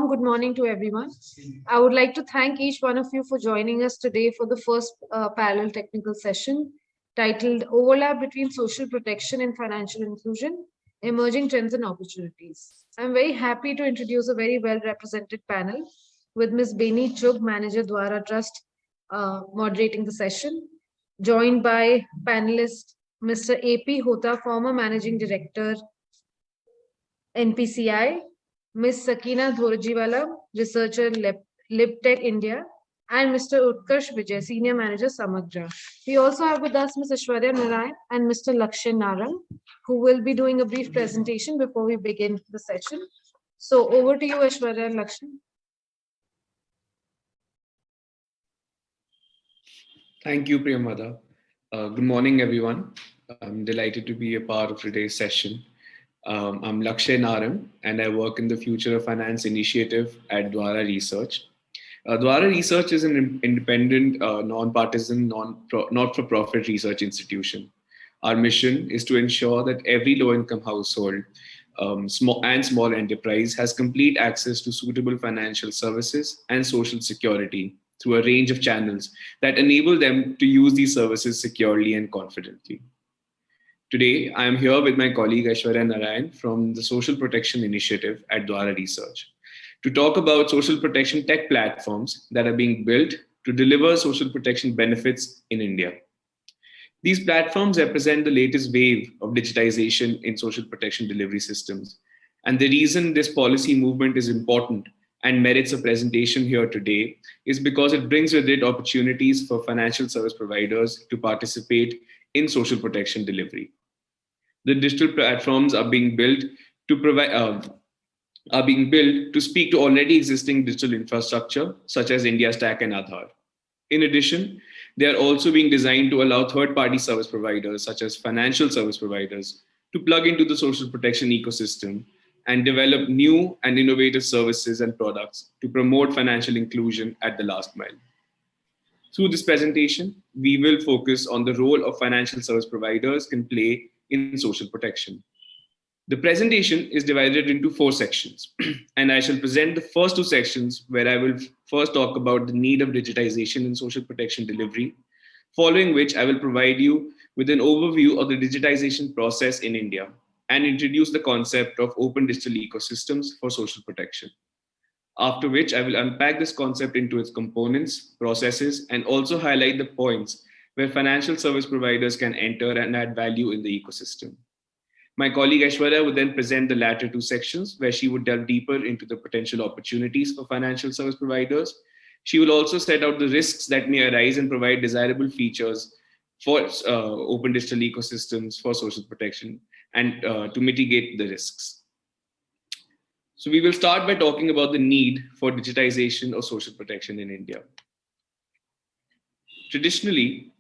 warm good morning to everyone. I would like to thank each one of you for joining us today for the first parallel technical session titled Overlap Between Social Protection and Financial Inclusion, Emerging Trends and Opportunities. I'm very happy to introduce a very well represented panel with Ms. Beni Chug, Manager Dwara Trust, moderating the session, joined by panelist Mr. A.P. Hota, former Managing Director, NPCI, Ms. Sakina Dhorjiwala, Researcher, LibTech India, and Mr. Utkarsh Vijay, Senior Manager, Samagra. We also have with us Ms. Aishwarya Narayan and Mr. Lakshay Narang, who will be doing a brief presentation before we begin the session. So over to you, Aishwarya and Lakshay. Thank you, Priyamada. Good morning, everyone. I'm delighted to be a part of today's session. I'm Lakshay Narang, and I work in the Future of Finance initiative at Dwara Research. Dwara Research is an independent, non-partisan, not-for-profit research institution. Our mission is to ensure that every low-income household small enterprise has complete access to suitable financial services and social security through a range of channels that enable them to use these services securely and confidently. Today, I am here with my colleague Aishwarya Narayan from the Social Protection Initiative at Dwara Research to talk about social protection tech platforms that are being built to deliver social protection benefits in India. These platforms represent the latest wave of digitization in social protection delivery systems. And the reason this policy movement is important and merits a presentation here today is because it brings with it opportunities for financial service providers to participate in social protection delivery. The digital platforms are being built to speak to already existing digital infrastructure, such as India Stack and Aadhaar. In addition, they are also being designed to allow third-party service providers, such as financial service providers, to plug into the social protection ecosystem and develop new and innovative services and products to promote financial inclusion at the last mile. Through this presentation, we will focus on the role of financial service providers can play in social protection. The presentation is divided into 4 sections, and I shall present the first 2 sections where I will first talk about the need of digitization in social protection delivery, following which I will provide you with an overview of the digitization process in India and introduce the concept of open digital ecosystems for social protection. After which I will unpack this concept into its components, processes, and also highlight the points where financial service providers can enter and add value in the ecosystem. My colleague Aishwarya would then present the latter 2 sections where she would delve deeper into the potential opportunities for financial service providers. She will also set out the risks that may arise and provide desirable features for open digital ecosystems for social protection and to mitigate the risks. So we will start by talking about the need for digitization of social protection in India. Traditionally,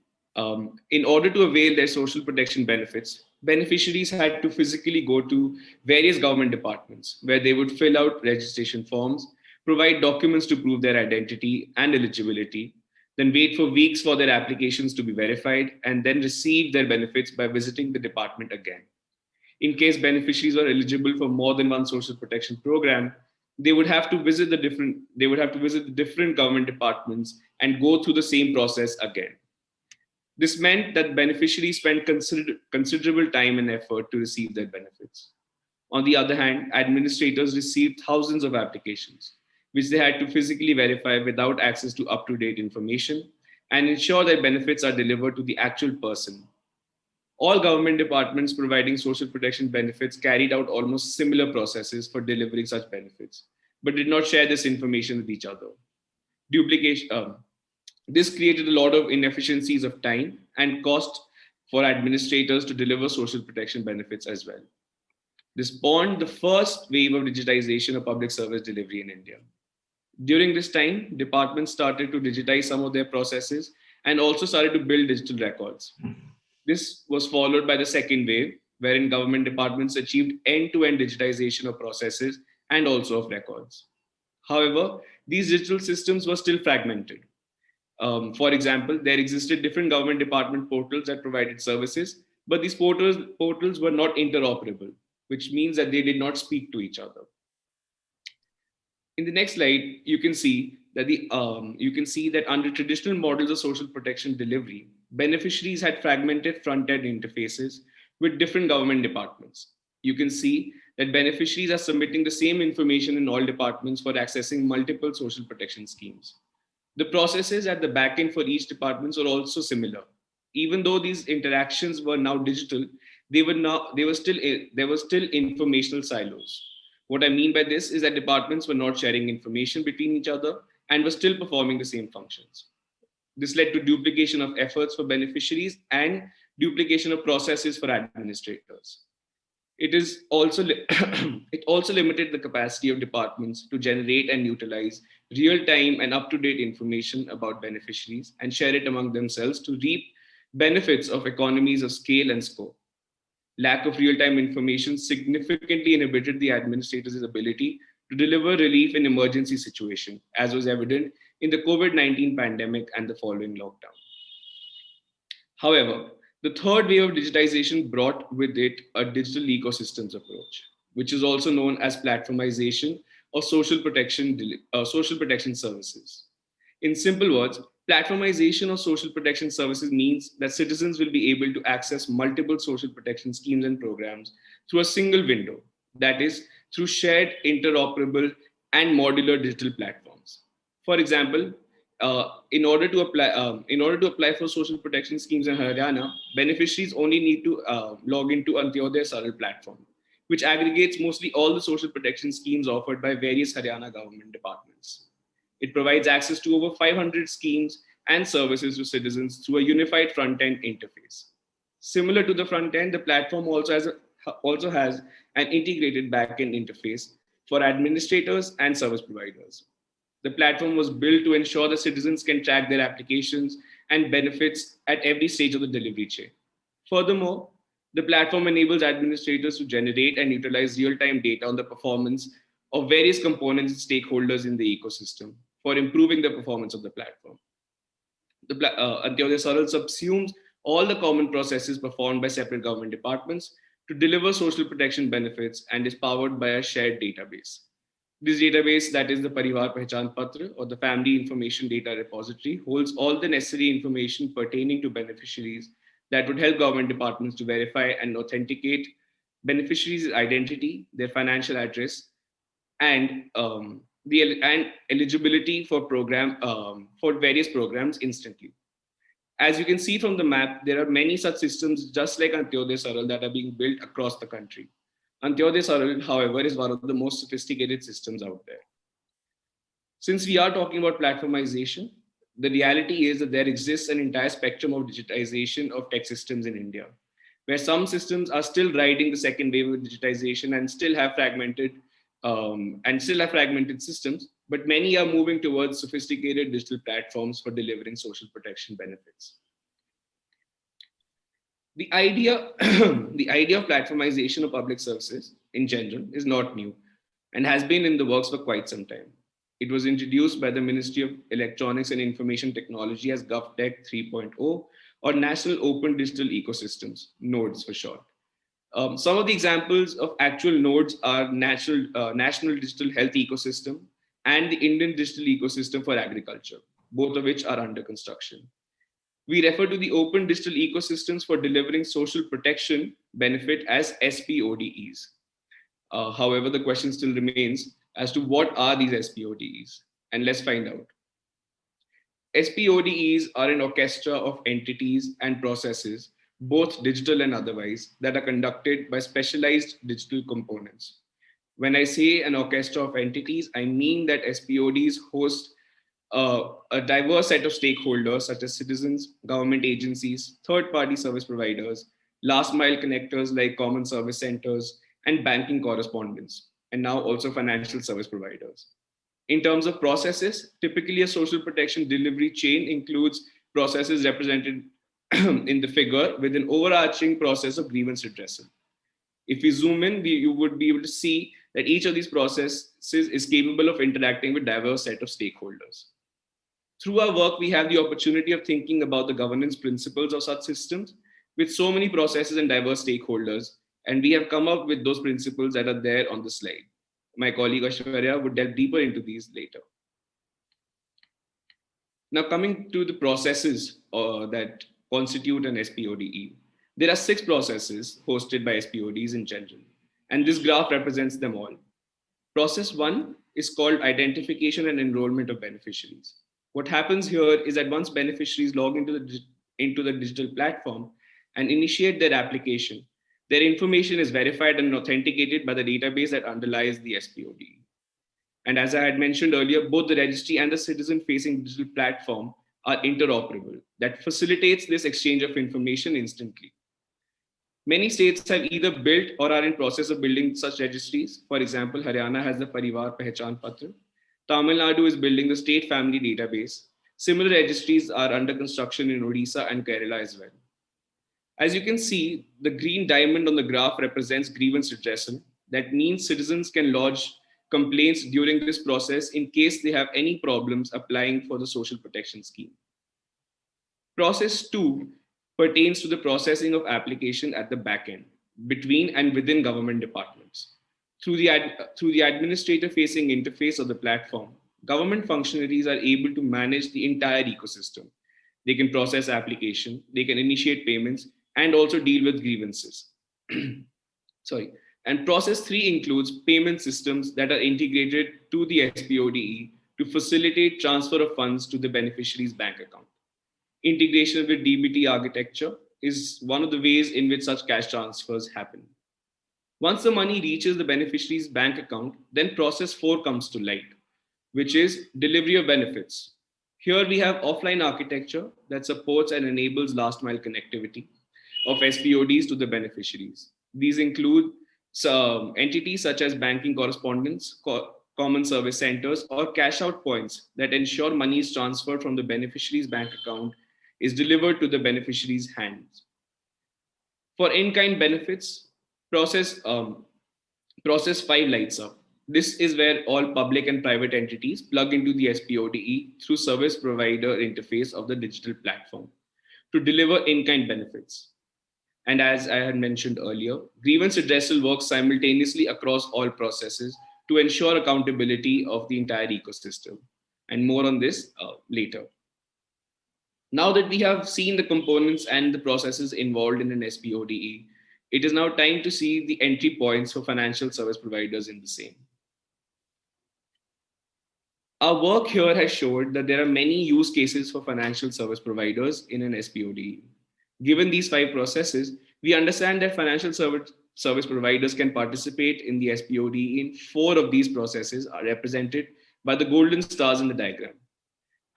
in order to avail their social protection benefits, beneficiaries had to physically go to various government departments where they would fill out registration forms, provide documents to prove their identity and eligibility, then wait for weeks for their applications to be verified, and then receive their benefits by visiting the department again. In case beneficiaries are eligible for more than one social protection program, they would have to visit the different government departments and go through the same process again. This meant that beneficiaries spent considerable time and effort to receive their benefits. On the other hand, administrators received thousands of applications, which they had to physically verify without access to up-to-date information and ensure that benefits are delivered to the actual person. All government departments providing social protection benefits carried out almost similar processes for delivering such benefits, but did not share this information with each other. This created a lot of inefficiencies of time and cost for administrators to deliver social protection benefits as well. This spawned the first wave of digitization of public service delivery in India. During this time, departments started to digitize some of their processes and also started to build digital records. This was followed by the second wave, wherein government departments achieved end-to-end digitization of processes and also of records. However, these digital systems were still fragmented. For example, there existed different government department portals that provided services, but these portals were not interoperable, which means that they did not speak to each other. In the next slide, you can see that under traditional models of social protection delivery, beneficiaries had fragmented front-end interfaces with different government departments. You can see that beneficiaries are submitting the same information in all departments for accessing multiple social protection schemes. The processes at the back end for each department are also similar. Even though these interactions were now digital, they were still informational silos. What I mean by this is that departments were not sharing information between each other and were still performing the same functions. This led to duplication of efforts for beneficiaries and duplication of processes for administrators. It also limited the capacity of departments to generate and utilize real-time and up-to-date information about beneficiaries and share it among themselves to reap benefits of economies of scale and scope. Lack of real-time information significantly inhibited the administrators' ability to deliver relief in emergency situations, as was evident in the COVID-19 pandemic and the following lockdown. However, the third wave of digitization brought with it a digital ecosystems approach, which is also known as platformization or social protection services. In simple words, platformization of social protection services means that citizens will be able to access multiple social protection schemes and programs through a single window, that is, through shared, interoperable, and modular digital platforms. For example, in order to apply for social protection schemes in Haryana, beneficiaries only need to log into Antyodaya Saral platform, which aggregates mostly all the social protection schemes offered by various Haryana government departments. It provides access to over 500 schemes and services to citizens through a unified front-end interface. Similar to the front end, the platform also has an integrated back-end interface for administrators and service providers. The platform was built to ensure that citizens can track their applications and benefits at every stage of the delivery chain. Furthermore, the platform enables administrators to generate and utilize real-time data on the performance of various components and stakeholders in the ecosystem for improving the performance of the platform. Antyodaya Saral subsumes all the common processes performed by separate government departments to deliver social protection benefits and is powered by a shared database. This database, that is the Parivar Pehchan Patra or the Family Information Data Repository, holds all the necessary information pertaining to beneficiaries that would help government departments to verify and authenticate beneficiaries' identity, their financial address, and and eligibility for various programs instantly. As you can see from the map, there are many such systems just like Antyodaya Saral that are being built across the country. Antyodaya Saral, however, is one of the most sophisticated systems out there. Since we are talking about platformization, the reality is that there exists an entire spectrum of digitization of tech systems in India, where some systems are still riding the second wave of digitization and still have fragmented systems, but many are moving towards sophisticated digital platforms for delivering social protection benefits. The idea, the idea of platformization of public services in general is not new and has been in the works for quite some time. It was introduced by the Ministry of Electronics and Information Technology as GovTech 3.0 or National Open Digital Ecosystems, NODES for short. Some of the examples of actual nodes are National Digital Health Ecosystem and the Indian Digital Ecosystem for Agriculture, both of which are under construction. We refer to the open digital ecosystems for delivering social protection benefit as SPODEs. However, the question still remains as to what are these SPODEs, and let's find out. SPODEs are an orchestra of entities and processes, both digital and otherwise, that are conducted by specialized digital components. When I say an orchestra of entities, I mean that SPODs host a diverse set of stakeholders such as citizens, government agencies, third-party service providers, last-mile connectors like common service centers, and banking correspondents, and now also financial service providers. In terms of processes, typically a social protection delivery chain includes processes represented in the figure with an overarching process of grievance redressal. If we zoom in, you would be able to see that each of these processes is capable of interacting with diverse set of stakeholders. Through our work, we have the opportunity of thinking about the governance principles of such systems with so many processes and diverse stakeholders, and we have come up with those principles that are there on the slide. My colleague Aishwarya would delve deeper into these later. Now, coming to the processes that constitute an SPODE, there are 6 processes hosted by SPODs in general, and this graph represents them all. Process 1 is called identification and enrollment of beneficiaries. What happens here is that once beneficiaries log into the digital platform and initiate their application, their information is verified and authenticated by the database that underlies the SPODE. And as I had mentioned earlier, both the registry and the citizen facing digital platform are interoperable. That facilitates this exchange of information instantly. Many states have either built or are in process of building such registries. For example, Haryana has the Parivar Pehchan Patra. Tamil Nadu is building the state family database. Similar registries are under construction in Odisha and Kerala as well. As you can see, the green diamond on the graph represents grievance redressal. That means citizens can lodge complaints during this process in case they have any problems applying for the social protection scheme. Process 2 pertains to the processing of application at the back end, between and within government departments. Through the administrator facing interface of the platform, government functionaries are able to manage the entire ecosystem. They can process application, they can initiate payments, and also deal with grievances. Sorry. And process 3 includes payment systems that are integrated to the SPODE to facilitate transfer of funds to the beneficiary's bank account. Integration with DBT architecture is one of the ways in which such cash transfers happen. Once the money reaches the beneficiary's bank account, then process 4 comes to light, which is delivery of benefits. Here we have offline architecture that supports and enables last mile connectivity of SPODs to the beneficiaries. These include some entities such as banking correspondents, common service centers, or cash out points that ensure money is transferred from the beneficiary's bank account is delivered to the beneficiary's hands. For in-kind benefits, process 5 lights up. This is where all public and private entities plug into the SPODE through service provider interface of the digital platform to deliver in-kind benefits. And as I had mentioned earlier, grievance redressal works simultaneously across all processes to ensure accountability of the entire ecosystem. And more on this later. Now that we have seen the components and the processes involved in an SPODE, it is now time to see the entry points for financial service providers in the same. Our work here has showed that there are many use cases for financial service providers in an SPODE. Given these 5 processes, we understand that financial service providers can participate in the SPODE in 4 of these processes are represented by the golden stars in the diagram.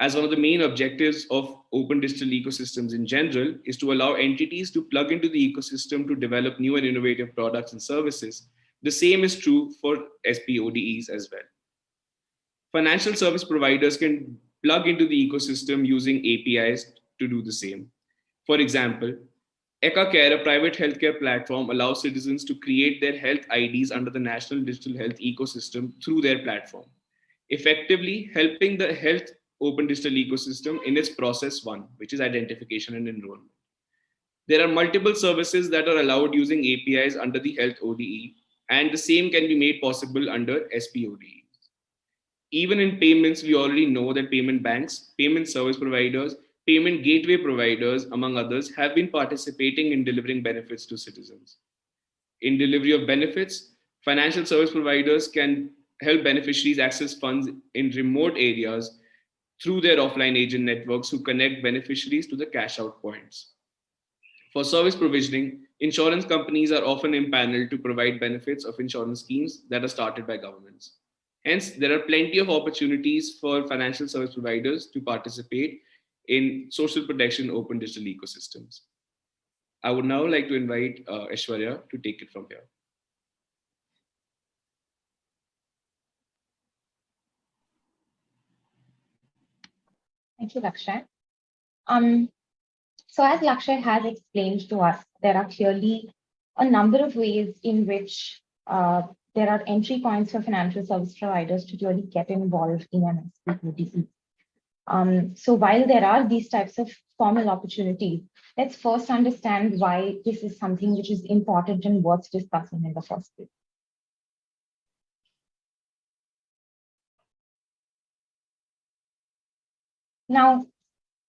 As one of the main objectives of open digital ecosystems in general is to allow entities to plug into the ecosystem to develop new and innovative products and services, the same is true for SPODEs as well. Financial service providers can plug into the ecosystem using APIs to do the same. For example, EkaCare, a private healthcare platform, allows citizens to create their health IDs under the National Digital Health Ecosystem through their platform, effectively helping the health open digital ecosystem in its process 1, which is identification and enrollment. There are multiple services that are allowed using APIs under the health ODE, and the same can be made possible under SPODE. Even in payments, we already know that payment banks, payment service providers, payment gateway providers, among others, have been participating in delivering benefits to citizens. In delivery of benefits, financial service providers can help beneficiaries access funds in remote areas through their offline agent networks who connect beneficiaries to the cash out points. For service provisioning, insurance companies are often empaneled to provide benefits of insurance schemes that are started by governments. Hence, there are plenty of opportunities for financial service providers to participate in social protection open digital ecosystems. I would now like to invite Aishwarya to take it from here. Thank you, Lakshay. So as Lakshay has explained to us, there are clearly a number of ways in which there are entry points for financial service providers to really get involved in an SPODE. So while there are these types of formal opportunities, let's first understand why this is something which is important and worth discussing in the first place. Now,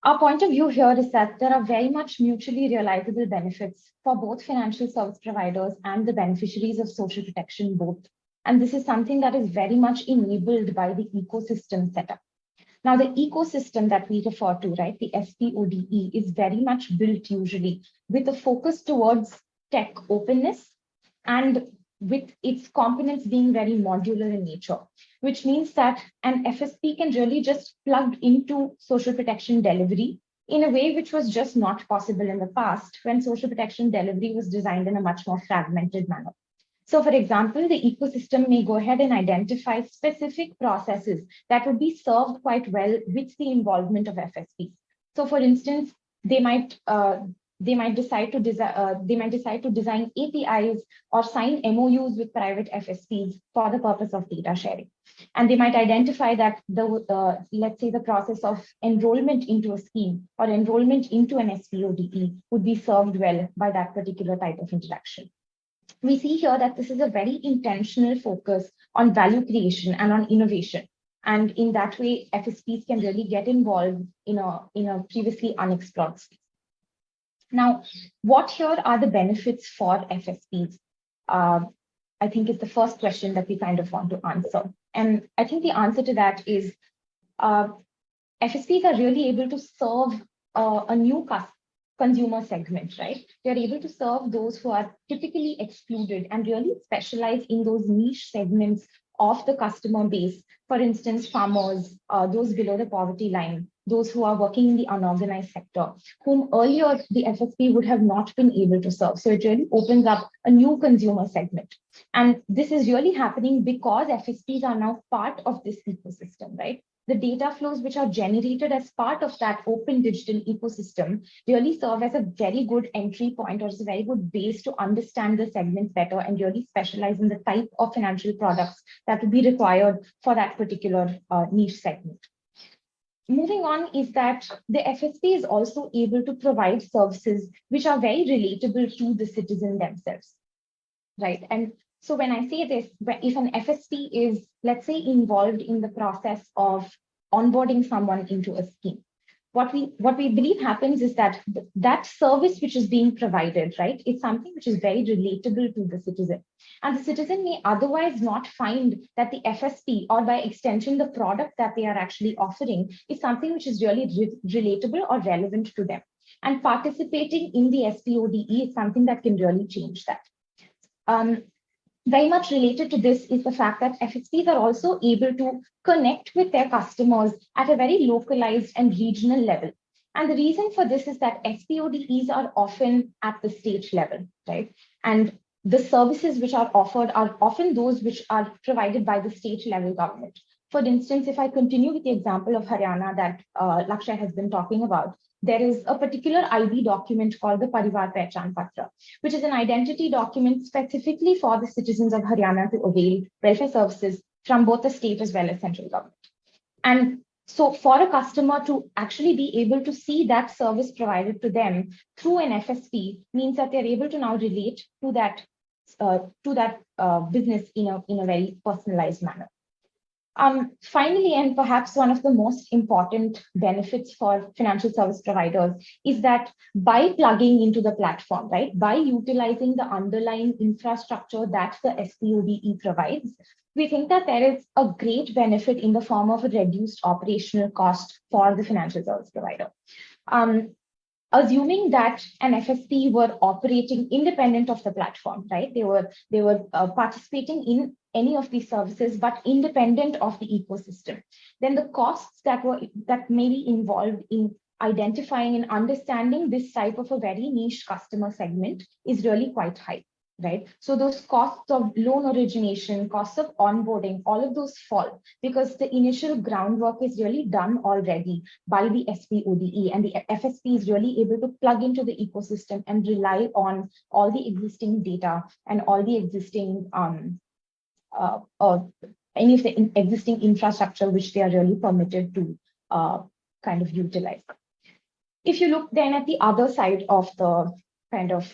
our point of view here is that there are very much mutually realizable benefits for both financial service providers and the beneficiaries of social protection both. And this is something that is very much enabled by the ecosystem setup. Now, the ecosystem that we refer to, right, the SPODE, is very much built usually with a focus towards tech openness and with its components being very modular in nature, which means that an FSP can really just plug into social protection delivery in a way which was just not possible in the past when social protection delivery was designed in a much more fragmented manner. So for example, the ecosystem may go ahead and identify specific processes that would be served quite well with the involvement of FSPs. So for instance, they might decide to design APIs or sign MOUs with private FSPs for the purpose of data sharing. And they might identify that let's say the process of enrollment into a scheme or enrollment into an SPODE would be served well by that particular type of interaction. We see here that this is a very intentional focus on value creation and on innovation. And in that way, FSPs can really get involved in a previously unexplored space. Now, what here are the benefits for FSPs? I think is the first question that we kind of want to answer. And I think the answer to that is FSPs are really able to serve a new consumer segment, right? They're able to serve those who are typically excluded and really specialize in those niche segments of the customer base. For instance, farmers, those below the poverty line, those who are working in the unorganized sector, whom earlier the FSP would have not been able to serve. So it really opens up a new consumer segment. And this is really happening because FSPs are now part of this ecosystem, right? The data flows which are generated as part of that open digital ecosystem really serve as a very good entry point or as a very good base to understand the segments better and really specialize in the type of financial products that would be required for that particular niche segment. Moving on is that the FSP is also able to provide services which are very relatable to the citizen themselves, right? And so when I say this, if an FSP is, let's say, involved in the process of onboarding someone into a scheme, what we believe happens is that that service which is being provided, right, is something which is very relatable to the citizen. And the citizen may otherwise not find that the FSP or by extension, the product that they are actually offering is something which is really relatable or relevant to them. And participating in the SPODE is something that can really change that. Very much related to this is the fact that FSPs are also able to connect with their customers at a very localized and regional level. And the reason for this is that SPODEs are often at the state level, right? And the services which are offered are often those which are provided by the state level government. For instance, if I continue with the example of Haryana that Lakshay has been talking about, there is a particular ID document called the Parivar Pehchan Patra, which is an identity document specifically for the citizens of Haryana to avail welfare services from both the state as well as central government. And so for a customer to actually be able to see that service provided to them through an FSP means that they're able to now relate to that business in a very personalized manner. Finally, and perhaps one of the most important benefits for financial service providers is that by plugging into the platform, right, by utilizing the underlying infrastructure that the SPODE provides, we think that there is a great benefit in the form of a reduced operational cost for the financial service provider. Assuming that an FSP were operating independent of the platform, right? They were participating in any of these services, but independent of the ecosystem. Then the costs that may be involved in identifying and understanding this type of a very niche customer segment is really quite high, right? So those costs of loan origination, costs of onboarding, all of those fall because the initial groundwork is really done already by the SPODE, and the FSP is really able to plug into the ecosystem and rely on all the existing data and all the existing any of the existing infrastructure which they are really permitted to kind of utilize. If you look then at the other side of the kind of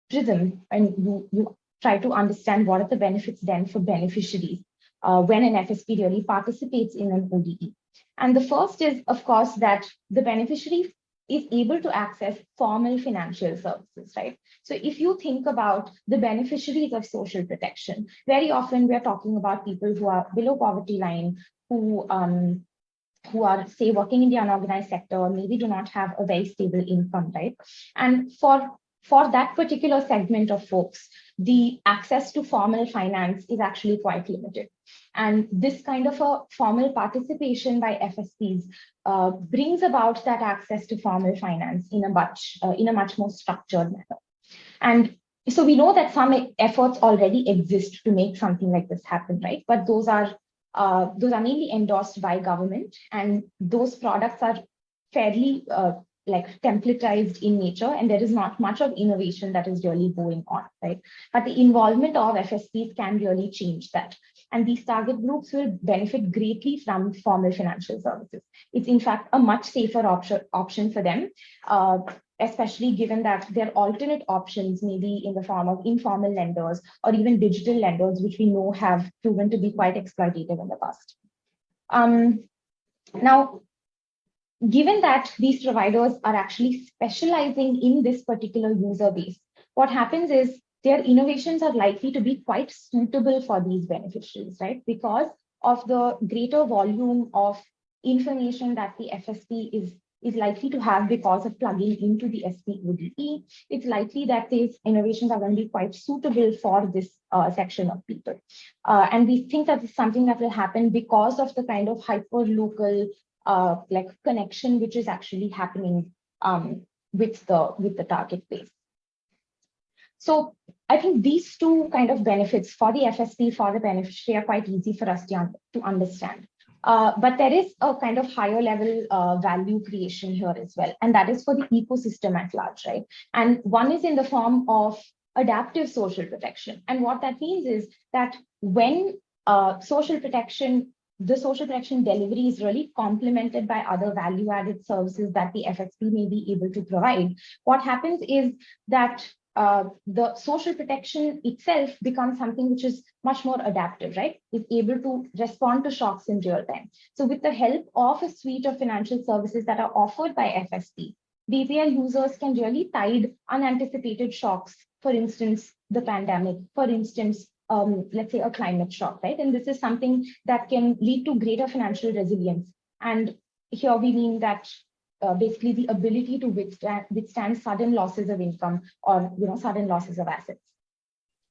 prism, and you try to understand what are the benefits then for beneficiaries when an FSP really participates in an ODE. And the first is, of course, that the beneficiary is able to access formal financial services, right? So if you think about the beneficiaries of social protection, very often we're talking about people who are below poverty line, who are, say, working in the unorganized sector, or maybe do not have a very stable income, right? And for that particular segment of folks, the access to formal finance is actually quite limited. And this kind of a formal participation by FSPs brings about that access to formal finance in a much more structured manner. And so we know that some efforts already exist to make something like this happen, right? But those are mainly endorsed by government, and those products are fairly like templatized in nature, and there is not much of innovation that is really going on, right? But the involvement of FSPs can really change that. And these target groups will benefit greatly from formal financial services. It's in fact a much safer option for them, especially given that their alternate options may be in the form of informal lenders or even digital lenders, which we know have proven to be quite exploitative in the past. Now, given that these providers are actually specializing in this particular user base, what happens is their innovations are likely to be quite suitable for these beneficiaries, right? Because of the greater volume of information that the FSP is likely to have because of plugging into the SPODE, it's likely that these innovations are going to be quite suitable for this section of people. And we think that it's something that will happen because of the kind of hyper-local like connection which is actually happening with the target base. So I think these two kind of benefits for the FSP, for the beneficiary, are quite easy for us to understand. But there is a kind of higher level value creation here as well, and that is for the ecosystem at large, right? And one is in the form of adaptive social protection. And what that means is that when the social protection delivery is really complemented by other value-added services that the FSP may be able to provide, what happens is that the social protection itself becomes something which is much more adaptive, right? It's able to respond to shocks in real time. So with the help of a suite of financial services that are offered by FSP, BPL users can really tide unanticipated shocks, for instance, the pandemic, for instance, let's say a climate shock, right? And this is something that can lead to greater financial resilience. And here we mean that basically the ability to withstand sudden losses of income or sudden losses of assets.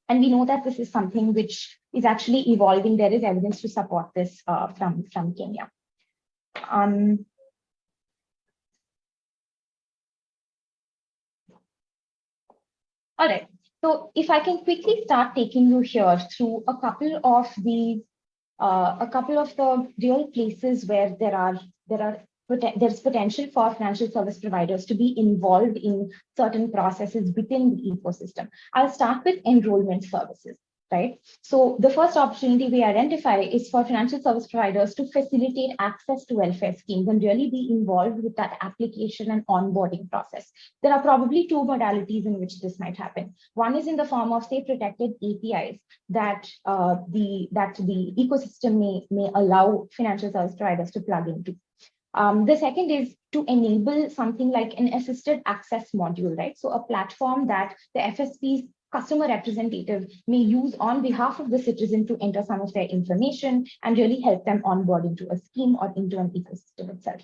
And we know that this is something which is actually evolving. There is evidence to support this from Kenya. All right. So if I can quickly start taking you here through a couple of the real places where there's potential for financial service providers to be involved in certain processes within the ecosystem. I'll start with enrollment services, right? So the first opportunity we identify is for financial service providers to facilitate access to welfare schemes and really be involved with that application and onboarding process. There are probably two modalities in which this might happen. One is in the form of, say, protected APIs that the ecosystem may allow financial service providers to plug into. The second is to enable something like an assisted access module, right? So a platform that the FSP's customer representative may use on behalf of the citizen to enter some of their information and really help them onboard into a scheme or into an ecosystem itself,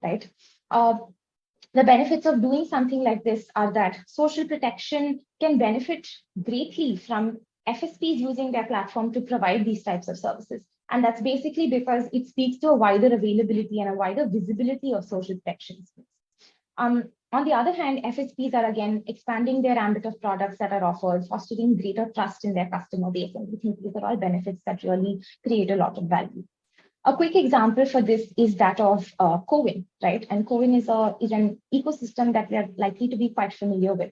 right? The benefits of doing something like this are that social protection can benefit greatly from FSPs using their platform to provide these types of services. And that's basically because it speaks to a wider availability and a wider visibility of social protection schemes. On the other hand, FSPs are again expanding their ambit of products that are offered, fostering greater trust in their customer base. And we think these are all benefits that really create a lot of value. A quick example for this is that of CoWIN, right? And CoWIN is an ecosystem that we are likely to be quite familiar with.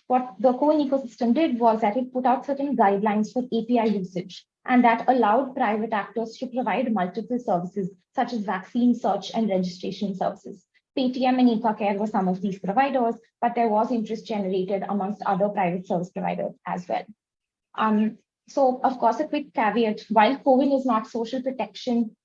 What the CoWIN ecosystem did was that it put out certain guidelines for API usage, and that allowed private actors to provide multiple services, such as vaccine search and registration services. Paytm and InfaCare were some of these providers, but there was interest generated amongst other private service providers as well. So, of course, a quick caveat, while CoWIN is not social protection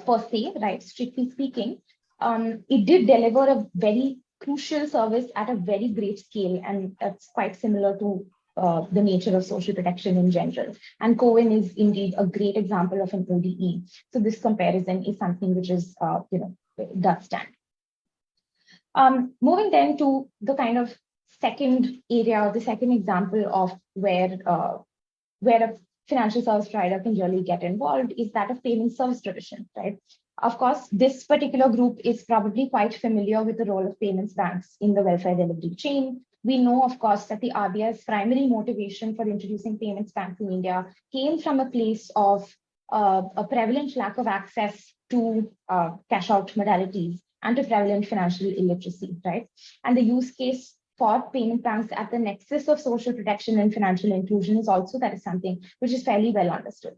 per se, right? Strictly speaking, it did deliver a very crucial service at a very great scale, and that's quite similar to the nature of social protection in general. And Cohen is indeed a great example of an ODE. So this comparison is something which is, does stand. Moving then to the kind of second area, the second example of where a financial service provider can really get involved is that of payment service provision, right? Of course, this particular group is probably quite familiar with the role of payments banks in the welfare delivery chain. We know, of course, that the RBI's primary motivation for introducing payments banks in India came from a place of a prevalent lack of access to cash out modalities and to prevalent financial illiteracy, right? And the use case for payment banks at the nexus of social protection and financial inclusion is also that is something which is fairly well understood.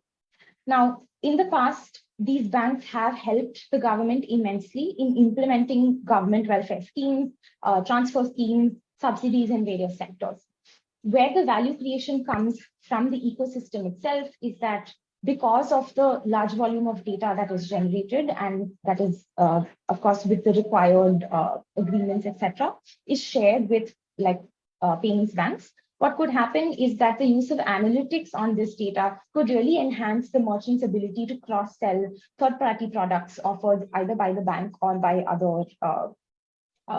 Now, in the past, these banks have helped the government immensely in implementing government welfare schemes, transfer schemes, subsidies in various sectors. Where the value creation comes from the ecosystem itself is that because of the large volume of data that is generated, and that is, of course, with the required agreements, etc., is shared with payments banks. What could happen is that the use of analytics on this data could really enhance the merchant's ability to cross-sell third-party products offered either by the bank or by other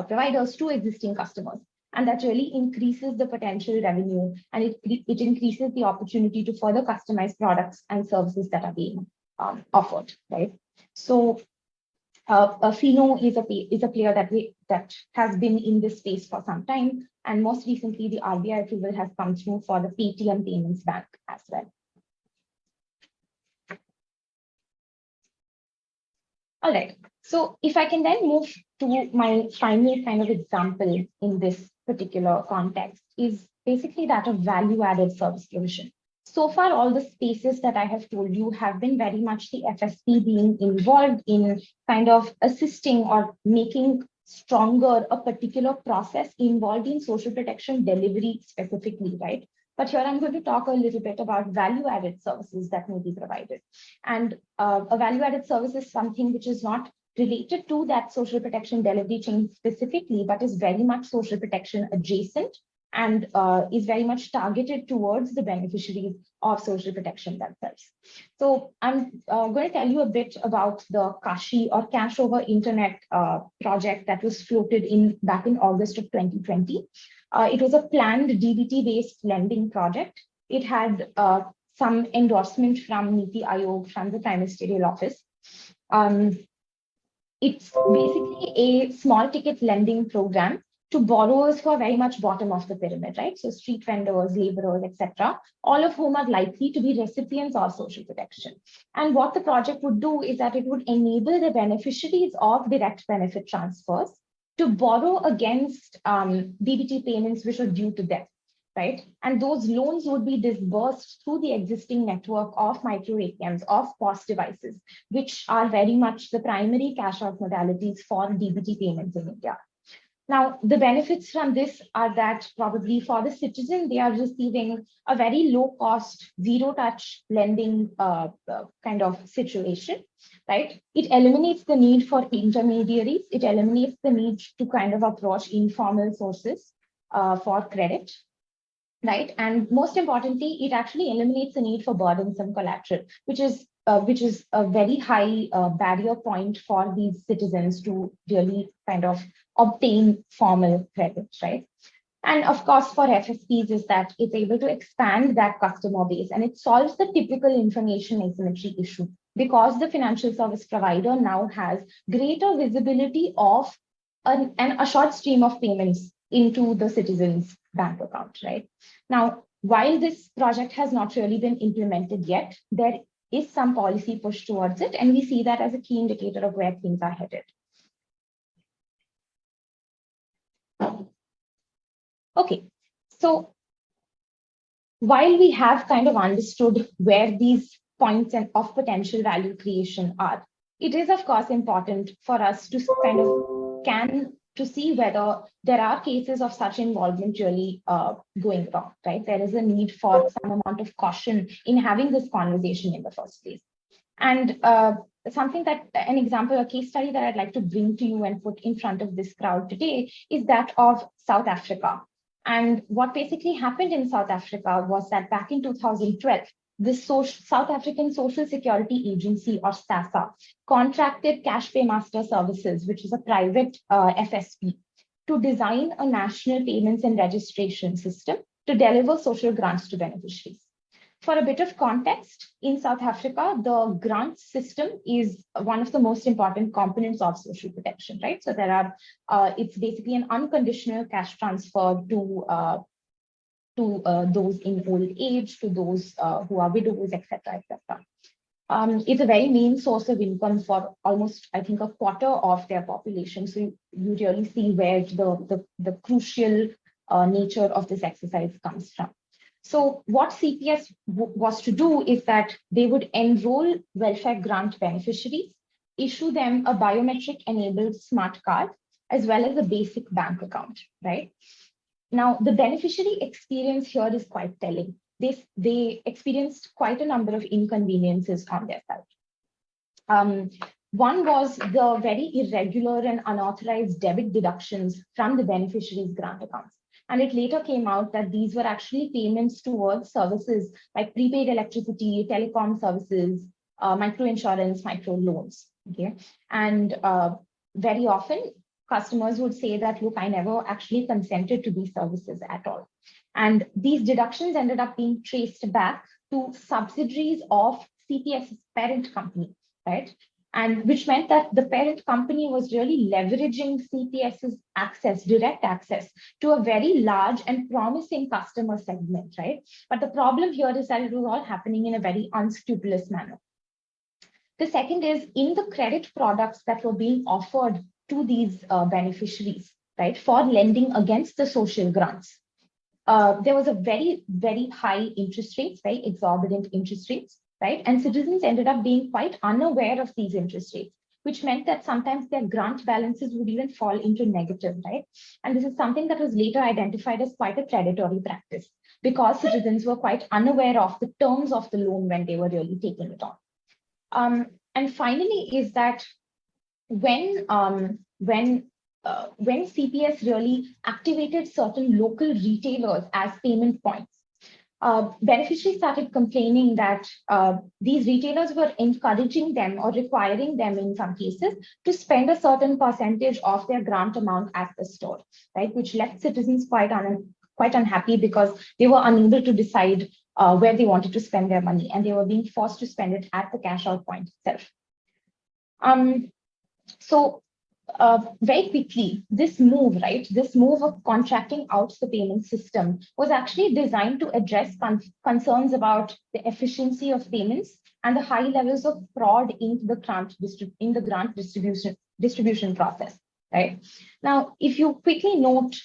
providers to existing customers. And that really increases the potential revenue, and it increases the opportunity to further customize products and services that are being offered, right? So Fino is a player that has been in this space for some time, and most recently the RBI approval has come through for the Paytm Payments Bank as well. All right, so if I can then move to my final kind of example in this particular context is basically that of value-added service provision. So far, all the spaces that I have told you have been very much the FSP being involved in kind of assisting or making stronger a particular process involved in social protection delivery specifically, right? But here I'm going to talk a little bit about value-added services that may be provided. And a value-added service is something which is not related to that social protection delivery chain specifically, but is very much social protection adjacent and is very much targeted towards the beneficiaries of social protection themselves. So I'm going to tell you a bit about the Kashi or Cash over Internet project that was floated back in August of 2020. It was a planned DBT-based lending project. It had some endorsement from Niti Aayog, from the Prime Ministerial Office. It's basically a small ticket lending program to borrowers who are very much bottom of the pyramid, right? So street vendors, laborers, etc., all of whom are likely to be recipients of social protection. And what the project would do is that it would enable the beneficiaries of direct benefit transfers to borrow against DBT payments which are due to them, right? And those loans would be disbursed through the existing network of micro ATMs, of POS devices, which are very much the primary cash out modalities for DBT payments in India. Now, the benefits from this are that probably for the citizen, they are receiving a very low cost, zero touch lending kind of situation, right? It eliminates the need for intermediaries. It eliminates the need to kind of approach informal sources for credit, right? And most importantly, it actually eliminates the need for burdensome collateral, which is a very high barrier point for these citizens to really kind of obtain formal credit, right? And of course, for FSPs is that it's able to expand that customer base, and it solves the typical information asymmetry issue because the financial service provider now has greater visibility of a short stream of payments into the citizen's bank account, right? Now, while this project has not really been implemented yet, there is some policy push towards it, and we see that as a key indicator of where things are headed. Okay, so while we have kind of understood where these points of potential value creation are, it is of course important for us to kind of to see whether there are cases of such involvement really going wrong, right? There is a need for some amount of caution in having this conversation in the first place. And an example, a case study that I'd like to bring to you and put in front of this crowd today is that of South Africa. And what basically happened in South Africa was that back in 2012, the South African Social Security Agency, or SASSA, contracted Cash Paymaster Services, which is a private FSP, to design a national payments and registration system to deliver social grants to beneficiaries. For a bit of context, in South Africa, the grant system is one of the most important components of social protection, right? So it's basically an unconditional cash transfer to those in old age, to those who are widows, etc., etc. It's a very main source of income for almost, I think, a quarter of their population. So you really see where the crucial nature of this exercise comes from. So what CPS was to do is that they would enroll welfare grant beneficiaries, issue them a biometric-enabled smart card, as well as a basic bank account, right? Now, the beneficiary experience here is quite telling. They experienced quite a number of inconveniences on their side. One was the very irregular and unauthorized debit deductions from the beneficiary's grant accounts. And it later came out that these were actually payments towards services like prepaid electricity, telecom services, microinsurance, microloans. Okay, and very often customers would say that, look, I never actually consented to these services at all. And these deductions ended up being traced back to subsidiaries of CPS's parent company, right? And which meant that the parent company was really leveraging CPS's direct access to a very large and promising customer segment, right? But the problem here is that it was all happening in a very unscrupulous manner. The second is in the credit products that were being offered to these beneficiaries, right, for lending against the social grants. There was a very, very high interest rates, right, exorbitant interest rates, right? And citizens ended up being quite unaware of these interest rates, which meant that sometimes their grant balances would even fall into negative, right? And this is something that was later identified as quite a predatory practice because citizens were quite unaware of the terms of the loan when they were really taking it on. And finally is that when CPS really activated certain local retailers as payment points, beneficiaries started complaining that these retailers were encouraging them or requiring them in some cases to spend a certain percentage of their grant amount at the store, right? Which left citizens quite unhappy because they were unable to decide where they wanted to spend their money, and they were being forced to spend it at the cash out point itself. So very quickly, this move of contracting out the payment system was actually designed to address concerns about the efficiency of payments and the high levels of fraud into the grant distribution process. Right now, if you quickly note,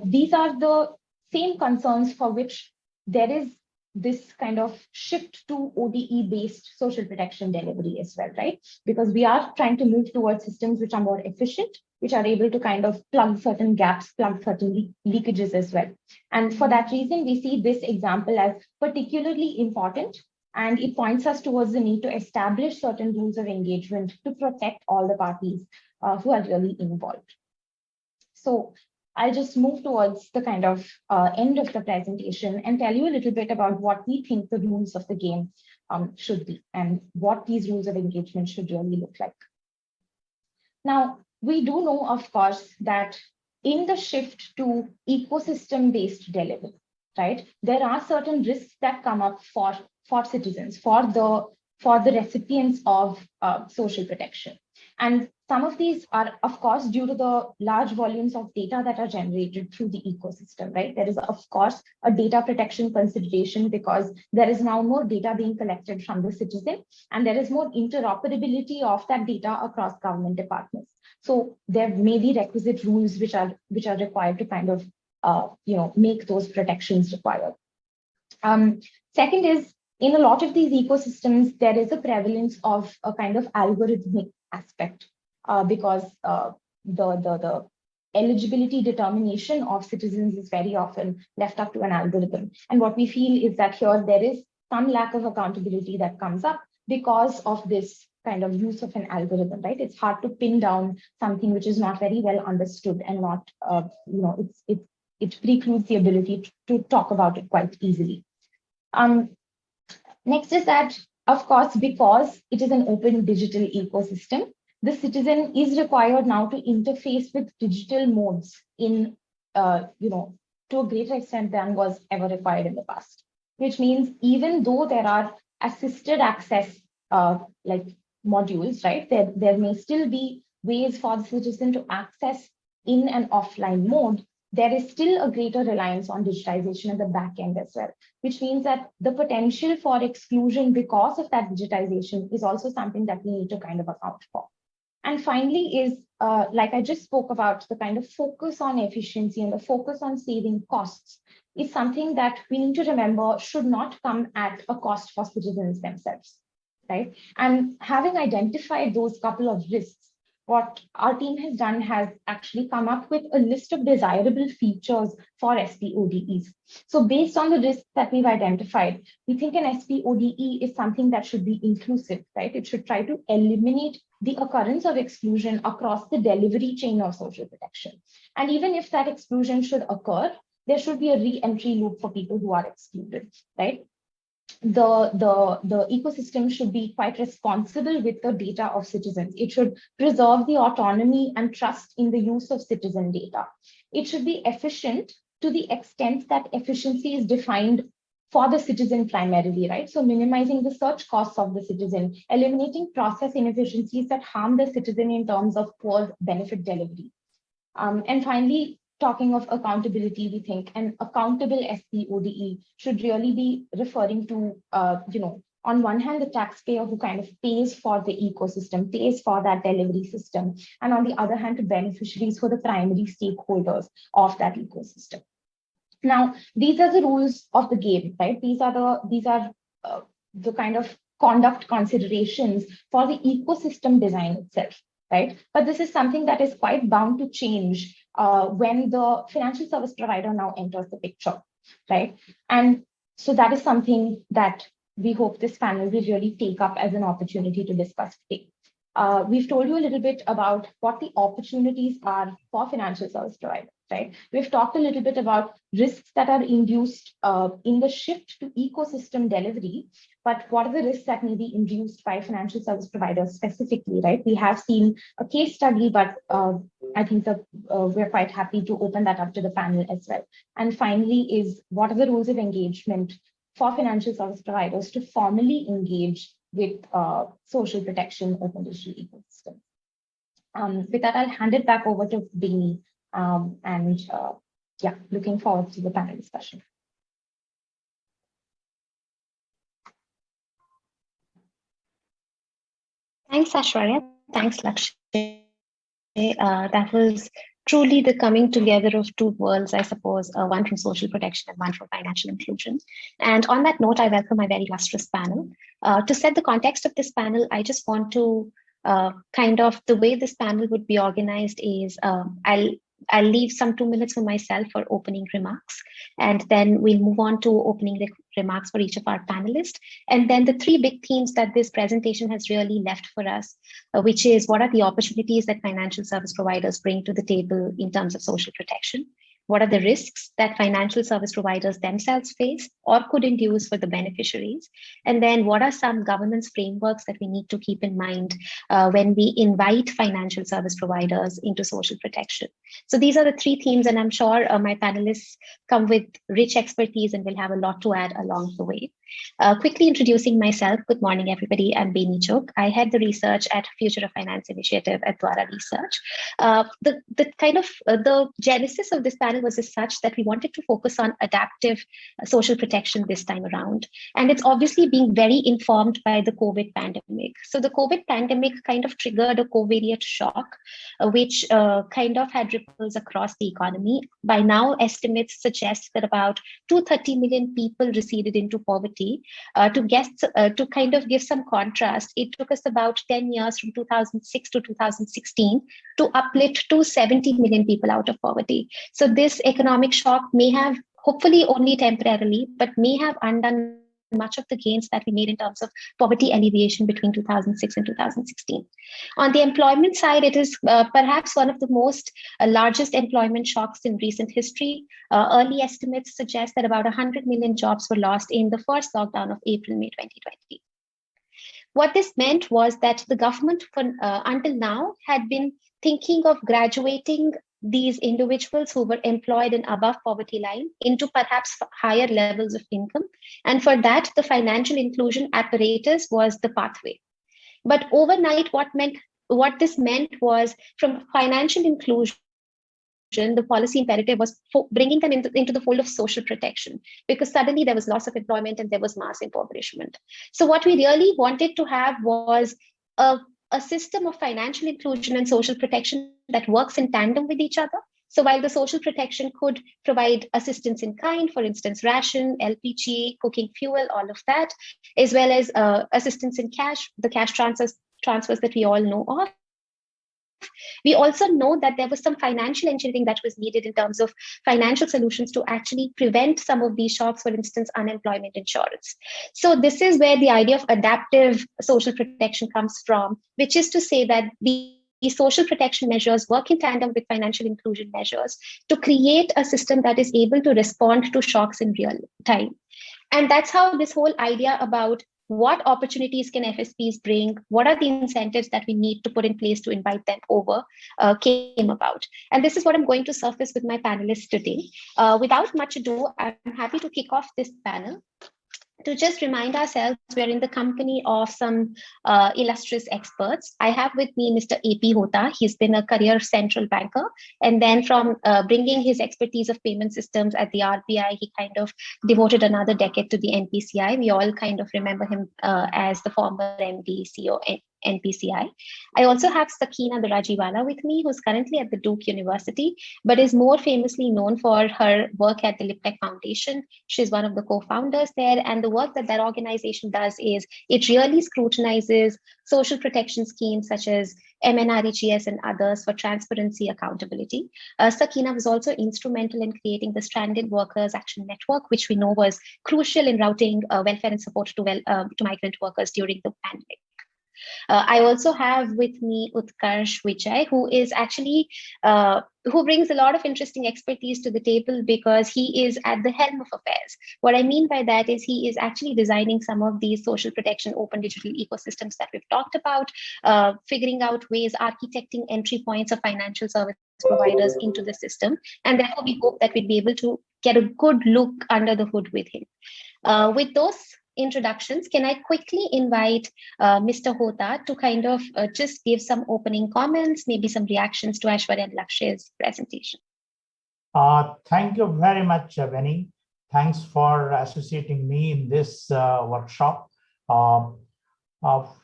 these are the same concerns for which there is this kind of shift to ODE-based social protection delivery as well, right? Because we are trying to move towards systems which are more efficient, which are able to kind of plug certain gaps, plug certain leakages as well. And for that reason, we see this example as particularly important, and it points us towards the need to establish certain rules of engagement to protect all the parties who are really involved. So I'll just move towards the kind of end of the presentation and tell you a little bit about what we think the rules of the game should be and what these rules of engagement should really look like. Now, we do know, of course, that in the shift to ecosystem-based delivery, right, there are certain risks that come up for citizens, for the recipients of social protection. And some of these are, of course, due to the large volumes of data that are generated through the ecosystem, right? There is, of course, a data protection consideration because there is now more data being collected from the citizen, and there is more interoperability of that data across government departments. So there may be requisite rules which are required to kind of make those protections required. Second is, in a lot of these ecosystems, there is a prevalence of a kind of algorithmic aspect because the eligibility determination of citizens is very often left up to an algorithm. And what we feel is that here there is some lack of accountability that comes up because of this kind of use of an algorithm, right? It's hard to pin down something which is not very well understood and not, it precludes the ability to talk about it quite easily. Next is that, of course, because it is an open digital ecosystem, the citizen is required now to interface with digital modes in, to a greater extent than was ever required in the past. Which means even though there are assisted access like modules, right, there may still be ways for the citizen to access in an offline mode. There is still a greater reliance on digitization at the back end as well, which means that the potential for exclusion because of that digitization is also something that we need to kind of account for. And finally is, like I just spoke about, the kind of focus on efficiency and the focus on saving costs is something that we need to remember should not come at a cost for citizens themselves, right? And having identified those couple of risks, what our team has done has actually come up with a list of desirable features for SPODEs. So based on the risks that we've identified, we think an SPODE is something that should be inclusive, right? It should try to eliminate the occurrence of exclusion across the delivery chain of social protection. And even if that exclusion should occur, there should be a re-entry loop for people who are excluded, right? The ecosystem should be quite responsible with the data of citizens. It should preserve the autonomy and trust in the use of citizen data. It should be efficient to the extent that efficiency is defined for the citizen primarily, right? So minimizing the search costs of the citizen, eliminating process inefficiencies that harm the citizen in terms of poor benefit delivery. And finally, talking of accountability, we think an accountable SPODE should really be referring to, on one hand, the taxpayer who kind of pays for the ecosystem, pays for that delivery system, and on the other hand, to beneficiaries who are the primary stakeholders of that ecosystem. Now, these are the rules of the game, right? These are the kind of conduct considerations for the ecosystem design itself, right? But this is something that is quite bound to change when the financial service provider now enters the picture, right? And so that is something that we hope this panel will really take up as an opportunity to discuss today. We've told you a little bit about what the opportunities are for financial service providers, right? We've talked a little bit about risks that are induced in the shift to ecosystem delivery, but what are the risks that may be induced by financial service providers specifically, right? We have seen a case study, but I think that we're quite happy to open that up to the panel as well. And finally is, what are the rules of engagement for financial service providers to formally engage with social protection open digital ecosystem. With that, I'll hand it back over to Beanie, and looking forward to the panel discussion. Thanks, Aishwarya. Thanks, Lakshmi. That was truly the coming together of two worlds, I suppose, one from social protection and one from financial inclusion. And on that note, I welcome my very illustrious panel. To set the context of this panel, I just want to the way this panel would be organized is I'll leave some 2 minutes for myself for opening remarks, and then we'll move on to opening remarks for each of our panelists. And then the three big themes that this presentation has really left for us, which is what are the opportunities that financial service providers bring to the table in terms of social protection? What are the risks that financial service providers themselves face or could induce for the beneficiaries? And then what are some governance frameworks that we need to keep in mind when we invite financial service providers into social protection? So these are the three themes, and I'm sure my panelists come with rich expertise and will have a lot to add along the way. Quickly introducing myself. Good morning, everybody. I'm Beanie Chok. I head the research at Future of Finance Initiative at Dwara Research. The genesis of this panel was as such that we wanted to focus on adaptive social protection this time around. And it's obviously being very informed by the COVID pandemic. So the COVID pandemic kind of triggered a covariate shock, which kind of had ripples across the economy. By now, estimates suggest that about 230 million people receded into poverty. To kind of give some contrast, it took us about 10 years from 2006 to 2016 to uplift to 70 million people out of poverty. So this economic shock may have, hopefully only temporarily, but may have undone much of the gains that we made in terms of poverty alleviation between 2006 and 2016. On the employment side, it is perhaps one of the most largest employment shocks in recent history. Early estimates suggest that about 100 million jobs were lost in the first lockdown of April-May 2020. What this meant was that the government until now had been thinking of graduating these individuals who were employed in above poverty line into perhaps higher levels of income. And for that, the financial inclusion apparatus was the pathway. But overnight, what this meant was, from financial inclusion, the policy imperative was bringing them into the fold of social protection, because suddenly there was loss of employment and there was mass impoverishment. So what we really wanted to have was a system of financial inclusion and social protection that works in tandem with each other. So while the social protection could provide assistance in kind, for instance, ration, LPG, cooking fuel, all of that, as well as assistance in cash, the cash transfers that we all know of, we also know that there was some financial engineering that was needed in terms of financial solutions to actually prevent some of these shocks, for instance, unemployment insurance. So this is where the idea of adaptive social protection comes from, which is to say that the social protection measures work in tandem with financial inclusion measures to create a system that is able to respond to shocks in real time. And that's how this whole idea about what opportunities can FSPs bring, what are the incentives that we need to put in place to invite them over, came about. And this is what I'm going to surface with my panelists today. Without much ado, I'm happy to kick off this panel. To just remind ourselves, we are in the company of some illustrious experts. I have with me Mr. A.P. Hota. He's been a career central banker. And then from bringing his expertise of payment systems at the RBI, he kind of devoted another decade to the NPCI. We all kind of remember him as the former MD, CEO, NPCI. I also have Sakina Durajiwala with me, who's currently at the Duke University, but is more famously known for her work at the Liptech Foundation. She's one of the co-founders there, and the work that organization does is it really scrutinizes social protection schemes such as MNREGS and others for transparency, accountability. Sakina was also instrumental in creating the Stranded Workers Action Network, which we know was crucial in routing welfare and support to migrant workers during the pandemic. I also have with me Utkarsh Vijay, who is actually, who brings a lot of interesting expertise to the table because he is at the helm of affairs. What I mean by that is he is actually designing some of these social protection open digital ecosystems that we've talked about, figuring out ways, architecting entry points of financial service providers into the system. And therefore, we hope that we'll be able to get a good look under the hood with him. With those introductions, can I quickly invite Mr. Hota to kind of just give some opening comments, maybe some reactions to Aishwarya and Lakshya's presentation. Thank you very much, Benny. Thanks for associating me in this workshop.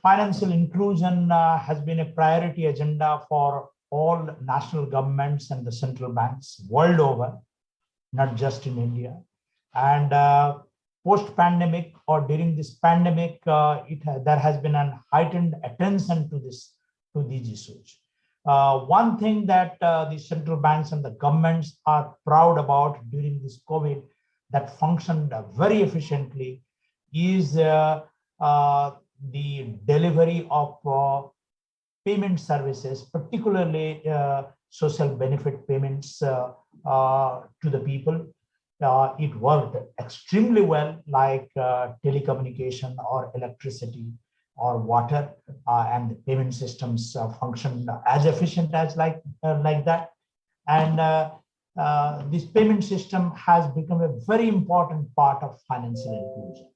Financial inclusion has been a priority agenda for all national governments and the central banks world over, not just in India. And post-pandemic or during this pandemic, there has been a heightened attention to these issues. One thing that the central banks and the governments are proud about during this COVID that functioned very efficiently is the delivery of payment services, particularly social benefit payments to the people. It worked extremely well, like telecommunication or electricity or water, and the payment systems functioned as efficient as like that. And this payment system has become a very important part of financial inclusion.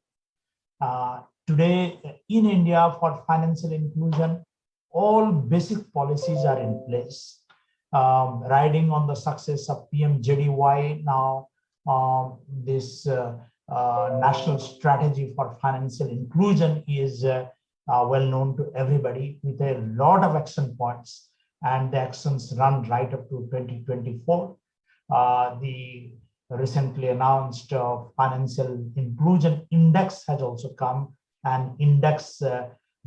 Today in India, for financial inclusion, all basic policies are in place. Riding on the success of PMJDY now, this national strategy for financial inclusion is well known to everybody with a lot of action points, and the actions run right up to 2024. The recently announced financial inclusion index has also come, and index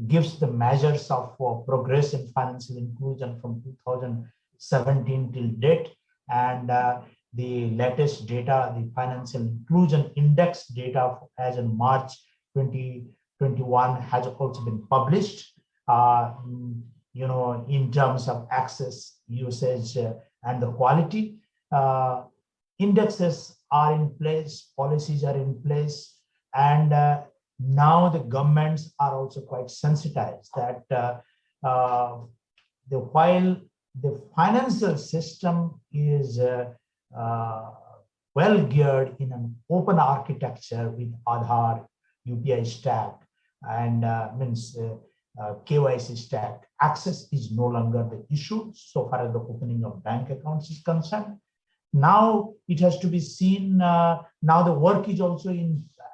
gives the measures of progress in financial inclusion from 2017 till date. And the latest data, the financial inclusion index data as in March 2021 has also been published, in terms of access, usage, and the quality. Indexes are in place, policies are in place, and now the governments are also quite sensitized that while the financial system is well geared in an open architecture with Aadhaar, UPI stack, and KYC stack, access is no longer the issue so far as the opening of bank accounts is concerned. Now it has to be seen, now the work is also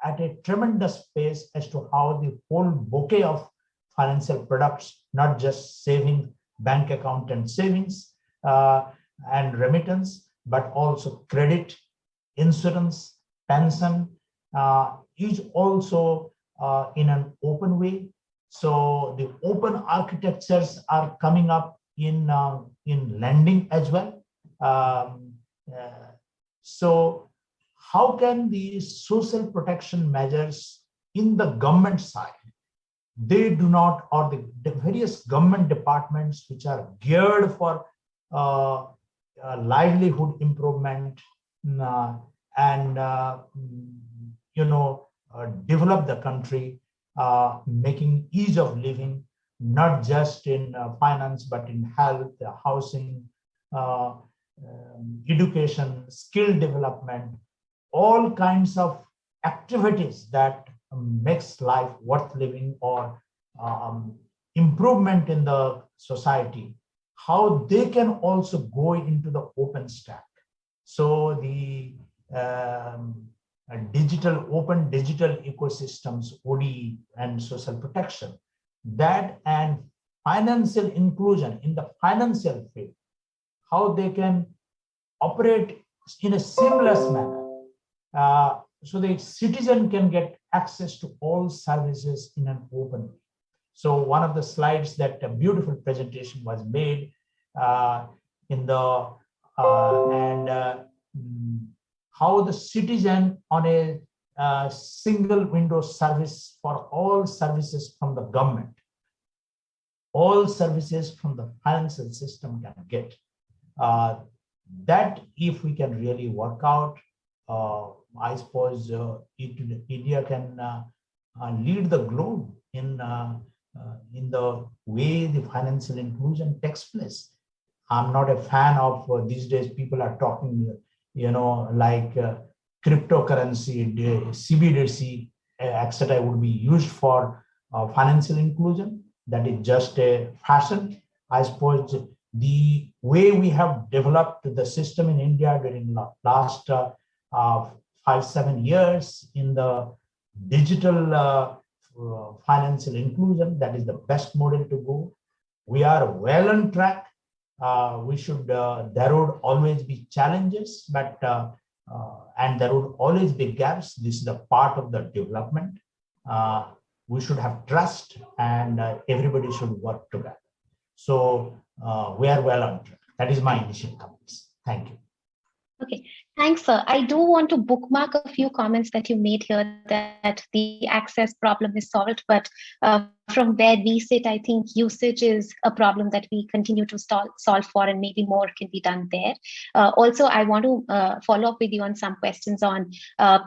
at a tremendous pace as to how the whole bouquet of financial products, not just saving, bank account and savings and remittance, but also credit, insurance, pension is also in an open way. So the open architectures are coming up in lending as well. So how can these social protection measures in the government side, they do not, or the various government departments which are geared for livelihood improvement and develop the country, making ease of living, not just in finance, but in health, housing, education, skill development, all kinds of activities that makes life worth living or improvement in the society, how they can also go into the open stack. So the open digital ecosystems, ODE, and social protection, that and financial inclusion in the financial field, how they can operate in a seamless manner, so the citizen can get access to all services in an open way. So one of the slides, that a beautiful presentation was made in the how the citizen on a single window service for all services from the government, all services from the financial system can get. That if we can really work out, I suppose India can lead the globe in the way the financial inclusion takes place. I'm not a fan of these days people are talking, like cryptocurrency, CBDC, etc. would be used for financial inclusion. That is just a fashion. I suppose the way we have developed the system in India during last 5-7 years in the digital financial inclusion, that is the best model to go. We are well on track. We should, there would always be challenges, but and there would always be gaps. This is the part of the development. We should have trust, and everybody should work together. So we are well on track. That is my initial comments. Thank you. Okay, thanks, sir. I do want to bookmark a few comments that you made here that the access problem is solved, but from where we sit, I think usage is a problem that we continue to solve for, and maybe more can be done there. Also, I want to follow up with you on some questions on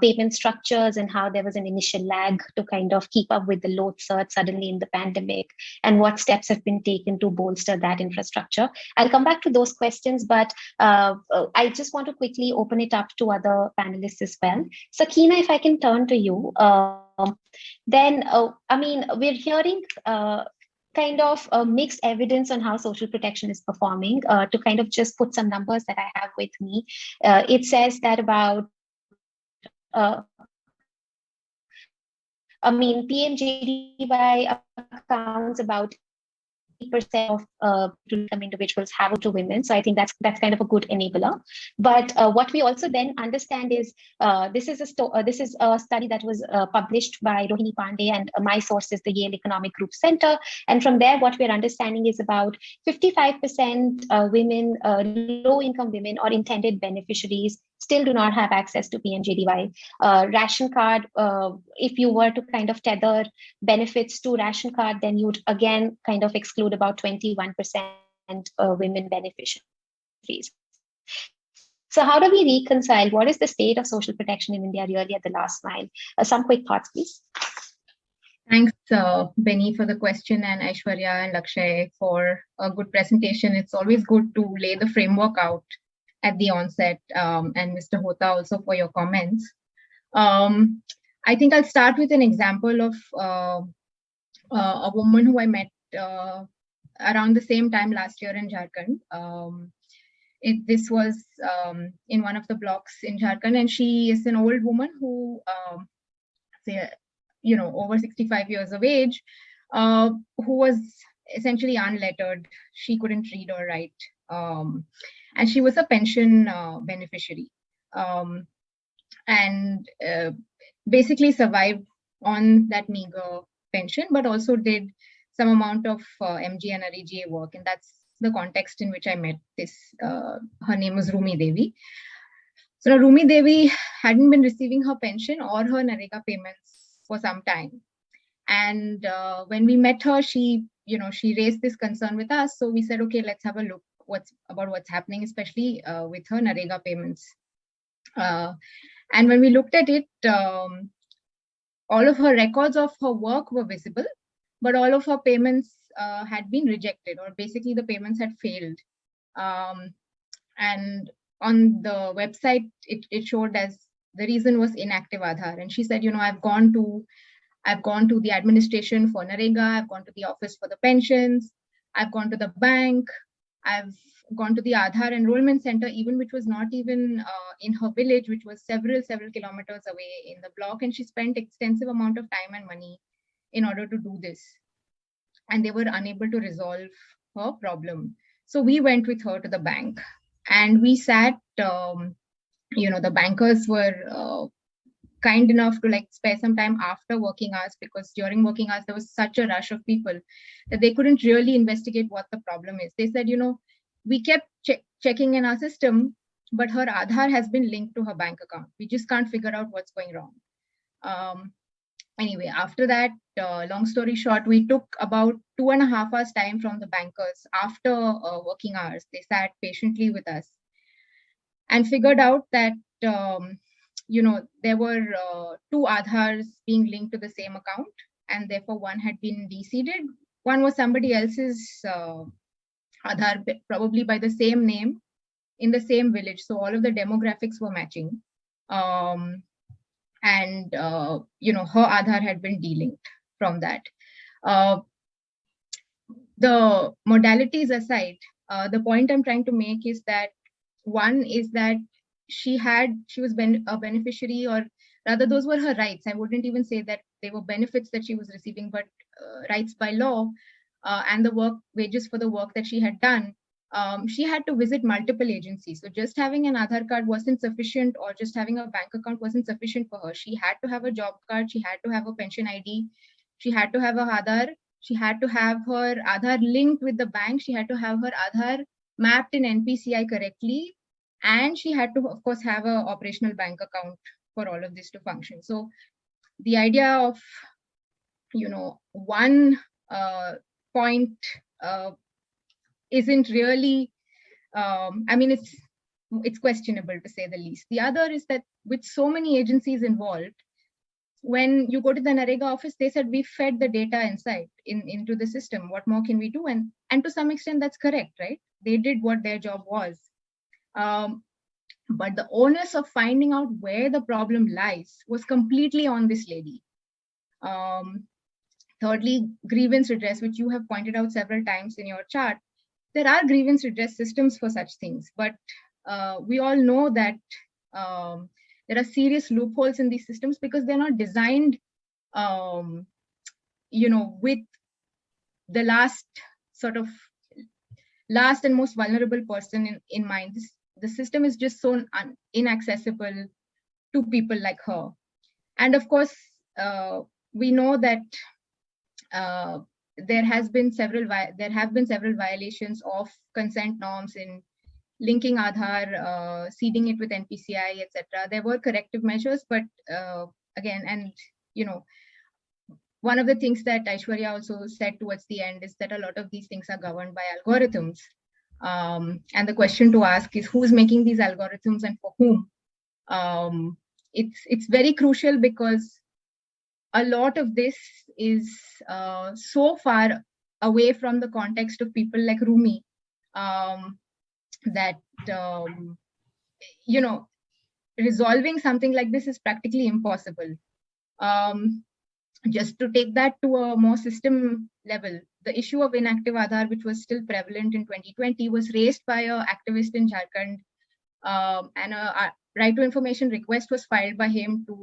payment structures and how there was an initial lag to kind of keep up with the load surge suddenly in the pandemic, and what steps have been taken to bolster that infrastructure. I'll come back to those questions, but I just want to quickly open it up to other panelists as well. Sakina, if I can turn to you. Then, I mean, we're hearing kind of mixed evidence on how social protection is performing. To kind of just put some numbers that I have with me, it says that about, PMJDY accounts about 80% of individuals have to women. So I think that's kind of a good enabler. But what we also then understand is this is a study that was published by Rohini Pandey, and my source is the Yale Economic Group Center. And from there, what we're understanding is about 55% women, low-income women or intended beneficiaries still do not have access to PMJDY. Ration card, if you were to kind of tether benefits to ration card, then you'd again kind of exclude about 21% women beneficiaries. So how do we reconcile? What is the state of social protection in India really at the last mile? Some quick thoughts, please. Thanks, Benny, for the question, and Aishwarya and Lakshay for a good presentation. It's always good to lay the framework out at the onset, and Mr. Hota also for your comments. I think I'll start with an example of a woman who I met around the same time last year in Jharkhand. This was in one of the blocks in Jharkhand, and she is an old woman who, over 65 years of age, who was essentially unlettered. She couldn't read or write, and she was a pension beneficiary, and basically survived on that meager pension, but also did some amount of MG and REGA work, and that's the context in which I met this. Her name was Rumi Devi. So now Rumi Devi hadn't been receiving her pension or her NREGA payments for some time, and when we met her, she raised this concern with us. So we said, okay, let's have a look what's happening, especially with her NREGA payments. And when we looked at it, all of her records of her work were visible, but all of her payments had been rejected, or basically the payments had failed. And on the website, it showed as the reason was inactive Aadhaar. And she said, I've gone to the administration for NREGA, I've gone to the office for the pensions, I've gone to the bank, I've gone to the Aadhaar enrollment center, even which was not even in her village, which was several kilometers away in the block. And she spent extensive amount of time and money in order to do this. And they were unable to resolve her problem. So we went with her to the bank, and we sat, the bankers were kind enough to spare some time after working hours, because during working hours, there was such a rush of people that they couldn't really investigate what the problem is. They said, we kept checking in our system, but her Aadhaar has been linked to her bank account. We just can't figure out what's going wrong. Anyway, after that, long story short, we took about 2.5 hours time from the bankers after working hours. They sat patiently with us and figured out that, there were 2 Aadhaars being linked to the same account, and therefore one had been deseeded. One was somebody else's Aadhaar, probably by the same name, in the same village. So all of the demographics were matching. And her Aadhaar had been delinked from that. The modalities aside, the point I'm trying to make is that one is that she was a beneficiary, or rather those were her rights. I wouldn't even say that they were benefits that she was receiving, but rights by law, and the wages for the work that she had done. She had to visit multiple agencies. So just having an Aadhaar card wasn't sufficient, or just having a bank account wasn't sufficient for her. She had to have a job card. She had to have a pension ID. She had to have a Aadhaar. She had to have her Aadhaar linked with the bank. She had to have her Aadhaar mapped in NPCI correctly. And she had to, of course, have an operational bank account for all of this to function. So the idea of, one point isn't really, it's questionable, to say the least. The other is that with so many agencies involved, when you go to the NREGA office, they said, we fed the data inside into the system. What more can we do? And to some extent, that's correct, right? They did what their job was. But the onus of finding out where the problem lies was completely on this lady. Thirdly, grievance redress, which you have pointed out several times in your chart. There are grievance redress systems for such things, but we all know that there are serious loopholes in these systems because they're not designed, with the last and most vulnerable person in mind. The system is just so inaccessible to people like her. And of course, we know that there have been several violations of consent norms in linking Aadhaar, seeding it with NPCI, etc. There were corrective measures, but again, and one of the things that Aishwarya also said towards the end is that a lot of these things are governed by algorithms. And the question to ask is who's making these algorithms and for whom? It's very crucial because a lot of this is so far away from the context of people like Rumi that resolving something like this is practically impossible. Just to take that to a more system level, the issue of inactive Aadhaar, which was still prevalent in 2020, was raised by an activist in Jharkhand, and a right to information request was filed by him to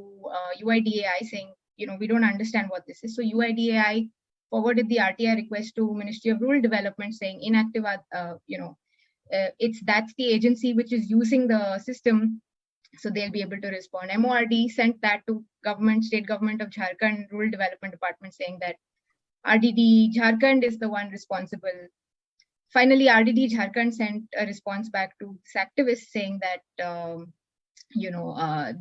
UIDAI saying, we don't understand what this is. So UIDAI forwarded the RTI request to Ministry of Rural Development saying inactive, that's the agency which is using the system, so they'll be able to respond. MORD sent that to state government of Jharkhand Rural Development Department saying that RDD Jharkhand is the one responsible. Finally, RDD Jharkhand sent a response back to this activist saying that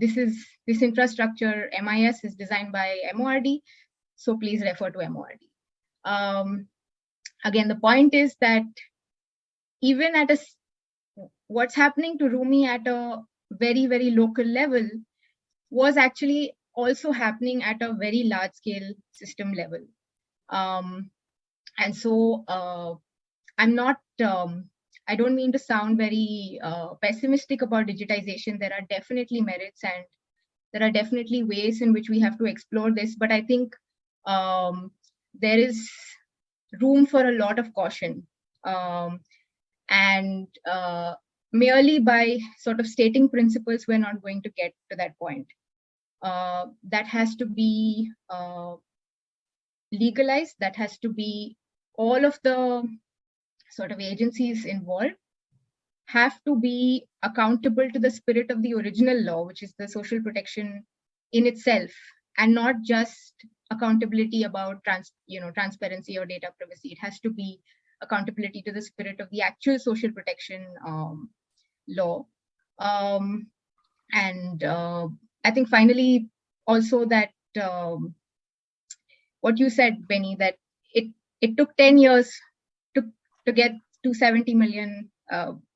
this infrastructure MIS is designed by MORD, so please refer to MORD. Again, the point is that even at what's happening to Rumi at a very, very local level was actually also happening at a very large scale system level. And so I don't mean to sound very pessimistic about digitization. There are definitely merits and there are definitely ways in which we have to explore this, but I think there is room for a lot of caution. And merely by sort of stating principles, we're not going to get to that point. That has to be legalized. That has to be all of the sort of agencies involved have to be accountable to the spirit of the original law, which is the social protection in itself, and not just accountability about transparency or data privacy. It has to be accountability to the spirit of the actual social protection law. And I think finally also that what you said, Benny, that it took 10 years to get 270 million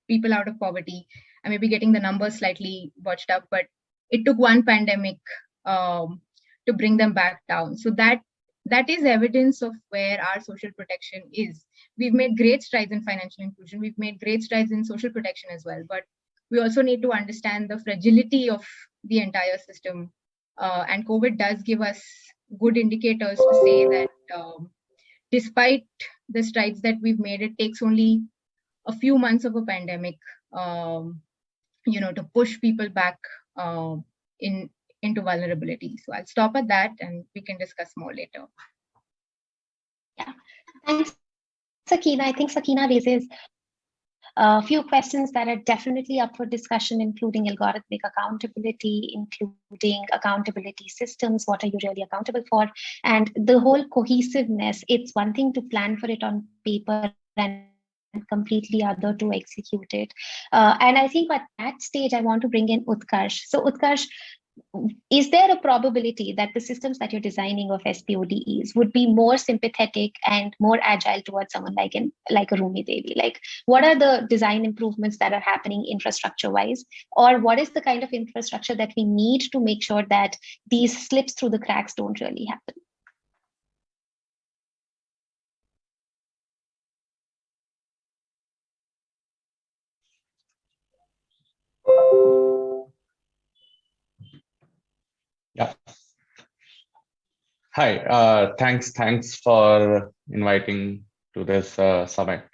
people out of poverty. I may be getting the numbers slightly botched up, but it took one pandemic to bring them back down. So that is evidence of where our social protection is. We've made great strides in financial inclusion. We've made great strides in social protection as well. But we also need to understand the fragility of the entire system. And COVID does give us good indicators to say that despite the strides that we've made, it takes only a few months of a pandemic, to push people back into vulnerability. So I'll stop at that and we can discuss more later. Yeah, thanks, Sakina. I think Sakina raises a few questions that are definitely up for discussion, including algorithmic accountability, including accountability systems. What are you really accountable for? And the whole cohesiveness. It's one thing to plan for it on paper and completely other to execute it. And I think at that stage, I want to bring in Utkarsh. So Utkarsh, is there a probability that the systems that you're designing of SPODEs would be more sympathetic and more agile towards someone like a Rumi Devi? Like, what are the design improvements that are happening infrastructure-wise? Or what is the kind of infrastructure that we need to make sure that these slips through the cracks don't really happen? Yeah. Hi, thanks for inviting to this summit.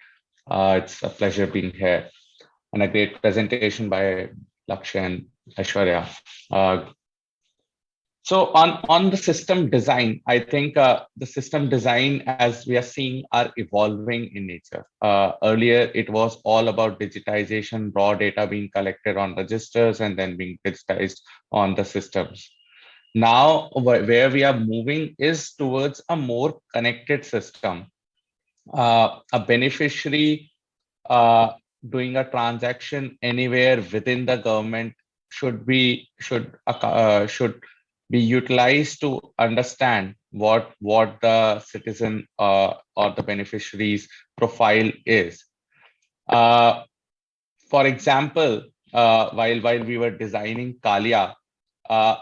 It's a pleasure being here, and a great presentation by Lakshya and Aishwarya. So on the system design, I think the system design, as we are seeing, are evolving in nature. Earlier, it was all about digitization, raw data being collected on registers and then being digitized on the systems. Now, where we are moving is towards a more connected system. A beneficiary doing a transaction anywhere within the government should be utilized to understand what the citizen or the beneficiary's profile is. For example, while we were designing Kalia, a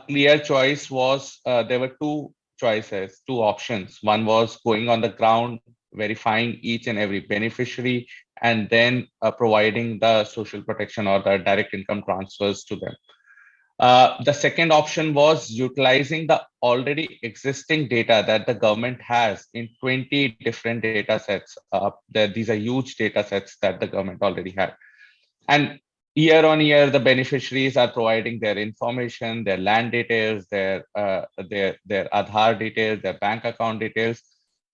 clear choice was there were two choices, two options. One was going on the ground, verifying each and every beneficiary, and then providing the social protection or the direct income transfers to them. The second option was utilizing the already existing data that the government has in 20 different data sets. These are huge data sets that the government already had. And year on year, the beneficiaries are providing their information, their land details, their Aadhaar details, their bank account details.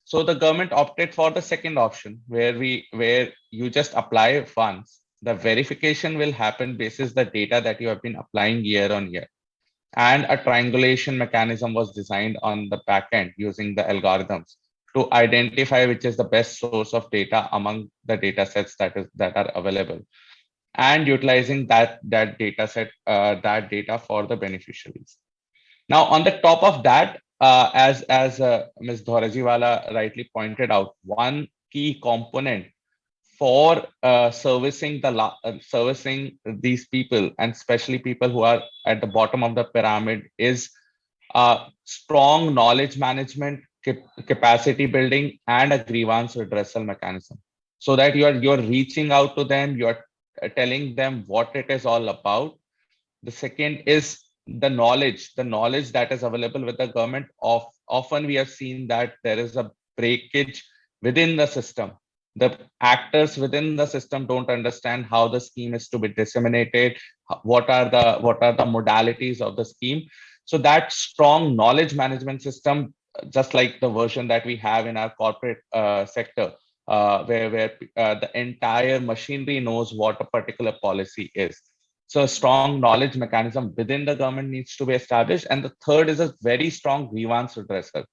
So the government opted for the second option, where you just apply once. The verification will happen basis the data that you have been applying year on year. And a triangulation mechanism was designed on the back end using the algorithms to identify which is the best source of data among the data sets that are available, and utilizing that data set, that data for the beneficiaries. Now, on the top of that, as Ms. Dhaurajiwala rightly pointed out, one key component for servicing these people, and especially people who are at the bottom of the pyramid, is strong knowledge management, capacity building, and a grievance redressal mechanism, so that you're reaching out to them, you're telling them what it is all about. The second is the knowledge that is available with the government. Often we have seen that there is a breakage within the system. The actors within the system don't understand how the scheme is to be disseminated, what are the modalities of the scheme. So that strong knowledge management system, just like the version that we have in our corporate sector, where the entire machinery knows what a particular policy is. So a strong knowledge mechanism within the government needs to be established. And the third is a very strong grievance redressal.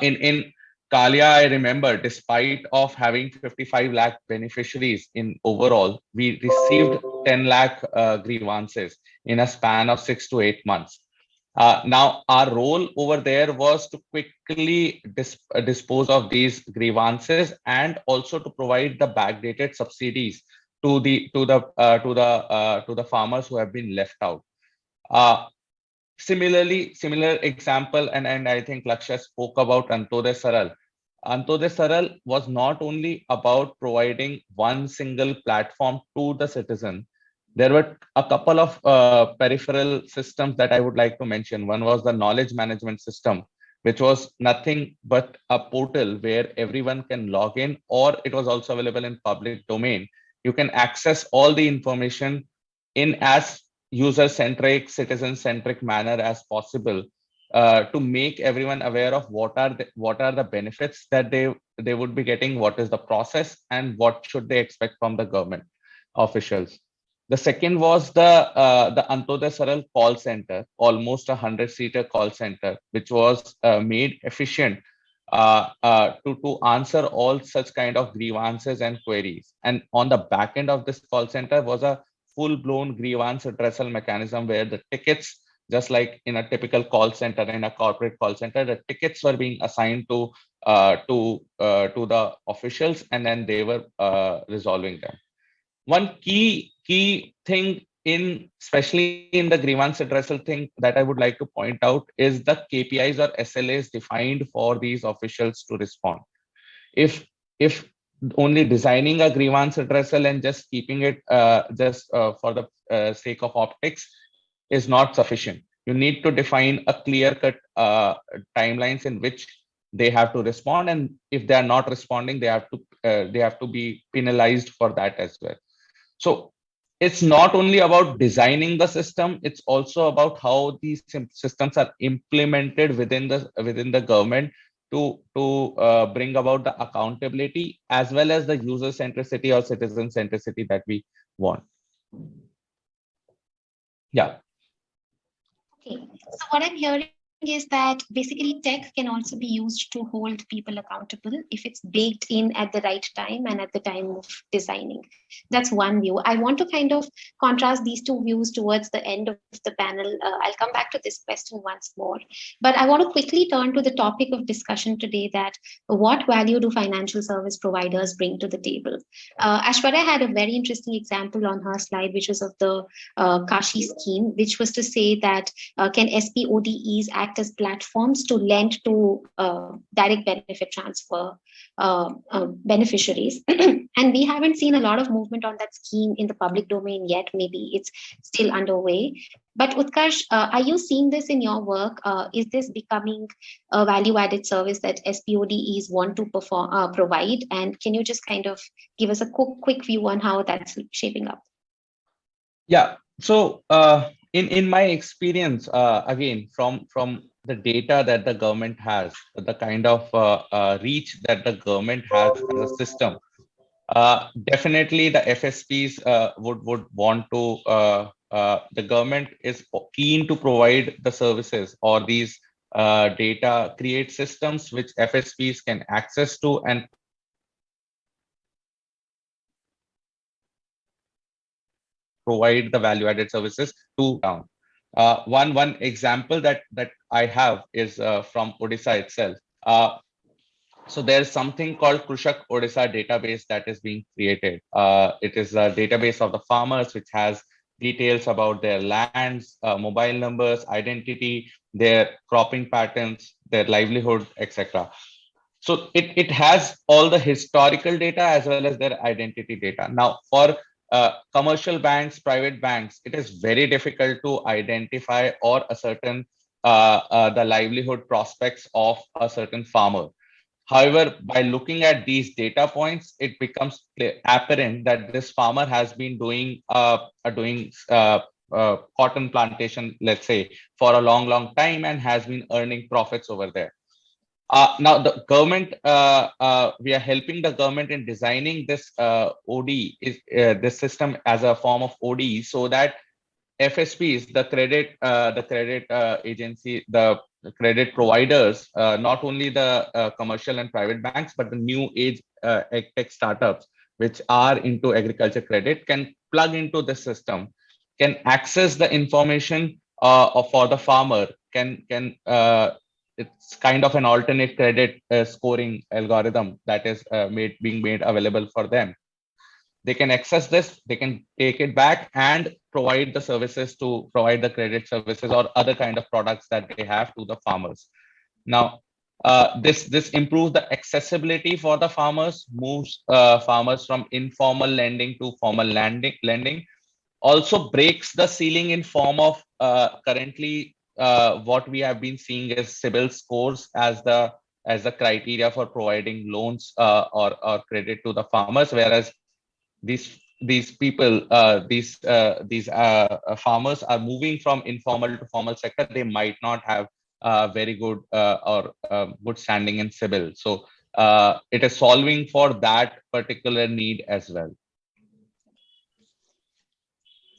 In Kalia, I remember, despite of having 55 lakh beneficiaries in overall, we received 10 lakh grievances in a span of 6 to 8 months. Now, our role over there was to quickly dispose of these grievances, and also to provide the backdated subsidies to the farmers who have been left out. Similar example, and I think Lakshya spoke about Antoday Saral. Antoday Saral was not only about providing one single platform to the citizen. There were a couple of peripheral systems that I would like to mention. One was the knowledge management system, which was nothing but a portal where everyone can log in, or it was also available in public domain. You can access all the information in as user-centric, citizen-centric manner as possible, to make everyone aware of what are the benefits that they would be getting, what is the process, and what should they expect from the government officials. The second was the Antoday Saral call center, almost 100-seater call center, which was made efficient to answer all such kind of grievances and queries. And on the back end of this call center was a full-blown grievance redressal mechanism, where the tickets, just like in a typical call center, in a corporate call center, the tickets were being assigned to the officials, and then they were resolving them. One key thing especially in the grievance redressal thing that I would like to point out is the KPIs or SLAs defined for these officials to respond. If only designing a grievance redressal and just keeping it for the sake of optics is not sufficient. You need to define a clear-cut timelines in which they have to respond, and if they are not responding, they have to be penalized for that as well. So it's not only about designing the system, it's also about how these systems are implemented within the government to bring about the accountability as well as the user centricity or citizen centricity that we want. Yeah. Okay, so what I'm hearing is that basically tech can also be used to hold people accountable if it's baked in at the right time and at the time of designing. That's one view. I want to kind of contrast these two views towards the end of the panel. I'll come back to this question once more, but I want to quickly turn to the topic of discussion today, that what value do financial service providers bring to the table? Ashwarya had a very interesting example on her slide, which was of the Kashi scheme, which was to say that can SPODEs act as platforms to lend to direct benefit transfer beneficiaries? And we haven't seen a lot of movement on that scheme in the public domain yet. Maybe it's still underway. But Utkarsh, are you seeing this in your work? Is this becoming a value-added service that SPODEs want to provide? And can you just kind of give us a quick view on how that's shaping up? Yeah. So in my experience, again, from the data that the government has, the kind of reach that the government has as a system, definitely the FSPs would want to. The government is keen to provide the services or these data, create systems which FSPs can access to and provide the value-added services to town. One example that I have is from Odisha itself. So there's something called Krushak Odisha database that is being created. It is a database of the farmers which has details about their lands, mobile numbers, identity, their cropping patterns, their livelihood, etc. So it has all the historical data as well as their identity data. Now, for commercial banks, private banks, it is very difficult to identify or ascertain the livelihood prospects of a certain farmer. However, by looking at these data points, it becomes apparent that this farmer has been doing cotton plantation, let's say, for a long time and has been earning profits over there. Now, the government, we are helping the government in designing this OD, this system as a form of OD, so that FSPs, the credit agency, the credit providers, not only the commercial and private banks, but the new age tech startups which are into agriculture credit can plug into the system, can access the information for the farmer, it's kind of an alternate credit scoring algorithm that is being made available for them. They can access this, they can take it back and provide the services to provide the credit services or other kind of products that they have to the farmers. Now, this improves the accessibility for the farmers, moves farmers from informal lending to formal lending, also breaks the ceiling in form of currently what we have been seeing is CIBIL scores as the criteria for providing loans or credit to the farmers, whereas these people, these farmers are moving from informal to formal sector. They might not have very good or good standing in CIBIL. So it is solving for that particular need as well.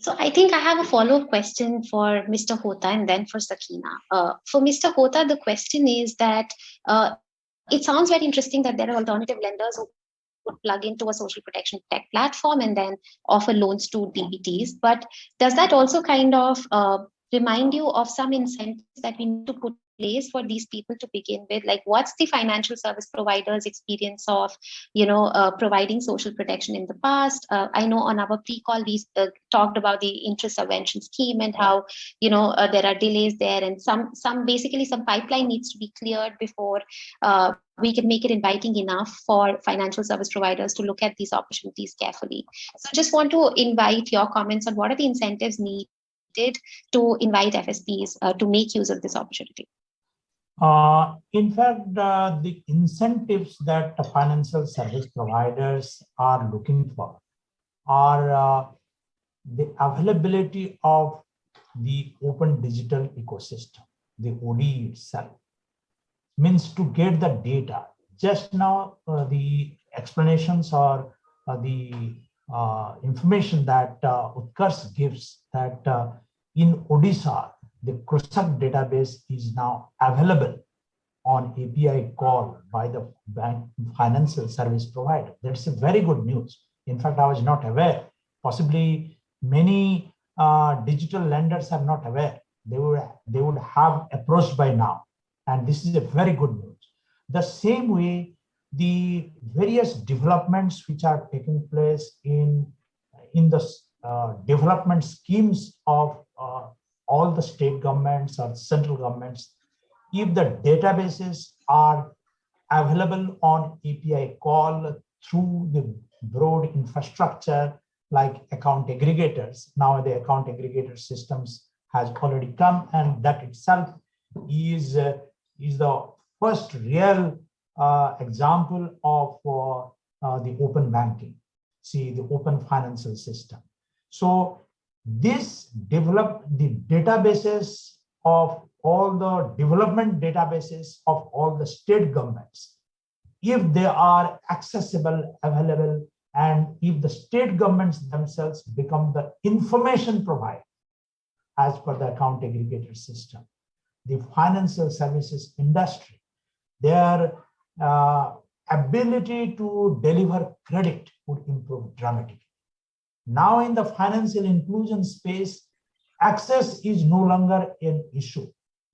So I think I have a follow-up question for Mr. Hota and then for Sakina. For Mr. Hota, the question is that it sounds very interesting that there are alternative lenders who would plug into a social protection tech platform and then offer loans to DBTs. But does that also kind of remind you of some incentives that we need to put in place for these people to begin with? Like, what's the financial service provider's experience of, providing social protection in the past? I know on our pre-call we talked about the interest subvention scheme and how there are delays there, and some pipeline needs to be cleared before we can make it inviting enough for financial service providers to look at these opportunities carefully. So just want to invite your comments on what are the incentives needed to invite FSPs to make use of this opportunity. In fact, the incentives that the financial service providers are looking for are the availability of the open digital ecosystem, the OD itself. Means to get the data. Just now, the explanations or the information that Utkarsh gives that in Odisha, the CRUSAC database is now available on API call by the bank financial service provider. That's a very good news. In fact, I was not aware. Possibly many digital lenders are not aware. They would have approached by now, and this is a very good news. The same way, the various developments which are taking place in the development schemes of all the state governments or central governments, if the databases are available on API call through the broad infrastructure like account aggregators. Now the account aggregator systems has already come, and that itself is the first real example of the open banking. See, the open financial system. So this develop the databases of all the development databases of all the state governments, if they are accessible, available, and if the state governments themselves become the information provider as per the account aggregator system, the financial services industry, their ability to deliver credit would improve dramatically. Now in the financial inclusion space, access is no longer an issue,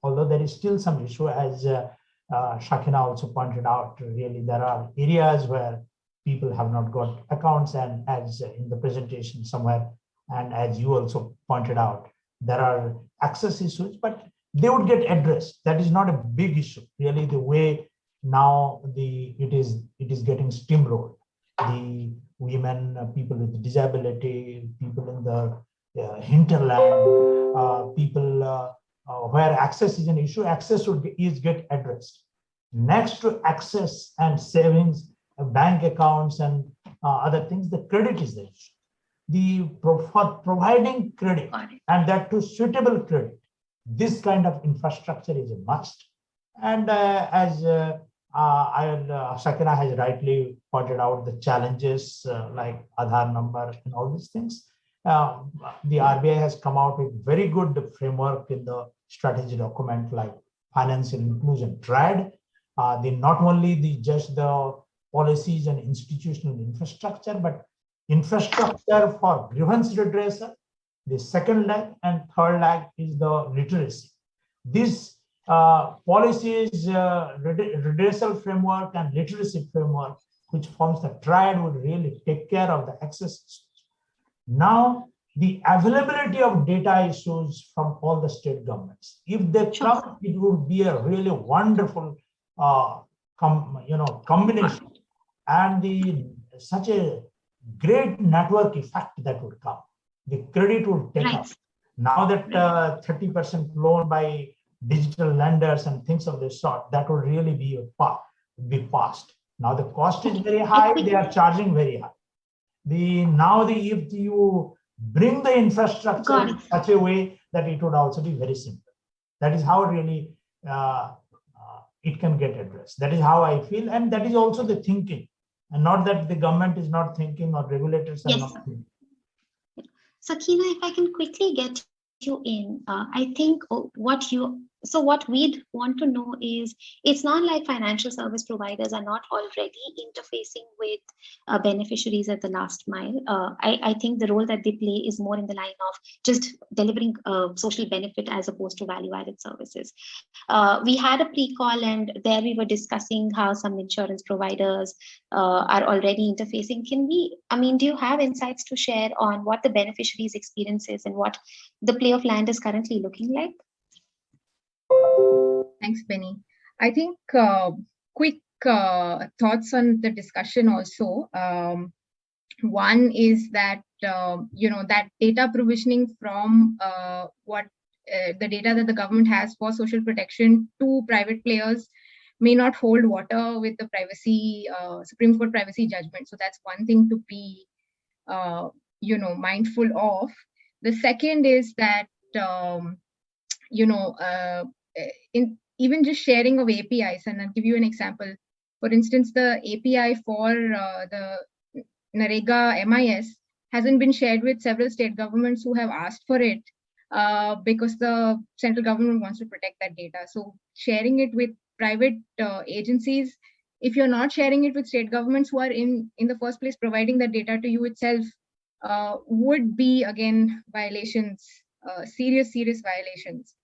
although there is still some issue, as Shakina also pointed out. Really, there are areas where people have not got accounts, and as in the presentation somewhere, and as you also pointed out, there are access issues, but they would get addressed. That is not a big issue. Really, the way now it is getting steamrolled. The women, people with disability, people in the hinterland, people where access is an issue, access is get addressed. Next to access and savings, bank accounts and other things, the credit is the issue. For providing credit, and that to suitable credit, this kind of infrastructure is a must. And as Shakina has rightly pointed out, the challenges like Aadhaar number and all these things. The RBI has come out with very good framework in the strategy document like financial inclusion triad. Not only just the policies and institutional infrastructure, but infrastructure for grievance redressal. The second leg and third leg is the literacy. This policies, redressal framework and literacy framework, which forms the triad, would really take care of the access issues. Now, the availability of data issues from all the state governments, if they come, it would be a really wonderful combination, and such a great network effect that would come. The credit would take up. Now that 30% loan by digital lenders and things of this sort, that would really be passed. Now the cost is very high, they are charging very high. If you bring the infrastructure in such a way that it would also be very simple. That is how really it can get addressed. That is how I feel, and that is also the thinking, and not that the government is not thinking or regulators are not thinking. Sakina, if I can quickly get you in, I think what we'd want to know is, it's not like financial service providers are not already interfacing with beneficiaries at the last mile. I think the role that they play is more in the line of just delivering social benefit as opposed to value-added services. We had a pre-call, and there we were discussing how some insurance providers are already interfacing. Do you have insights to share on what the beneficiaries' experience is and what the play of land is currently looking like? Thanks, Benny. I think quick thoughts on the discussion also. One is that, that data provisioning from the data that the government has for social protection to private players may not hold water with the Supreme Court privacy judgment. So that's one thing to be, mindful of. The second is that, in even just sharing of APIs, and I'll give you an example. For instance, the API for the NREGA MIS hasn't been shared with several state governments who have asked for it because the central government wants to protect that data. So sharing it with private agencies, if you're not sharing it with state governments who are in the first place providing that data to you itself, would be again violations, serious violations.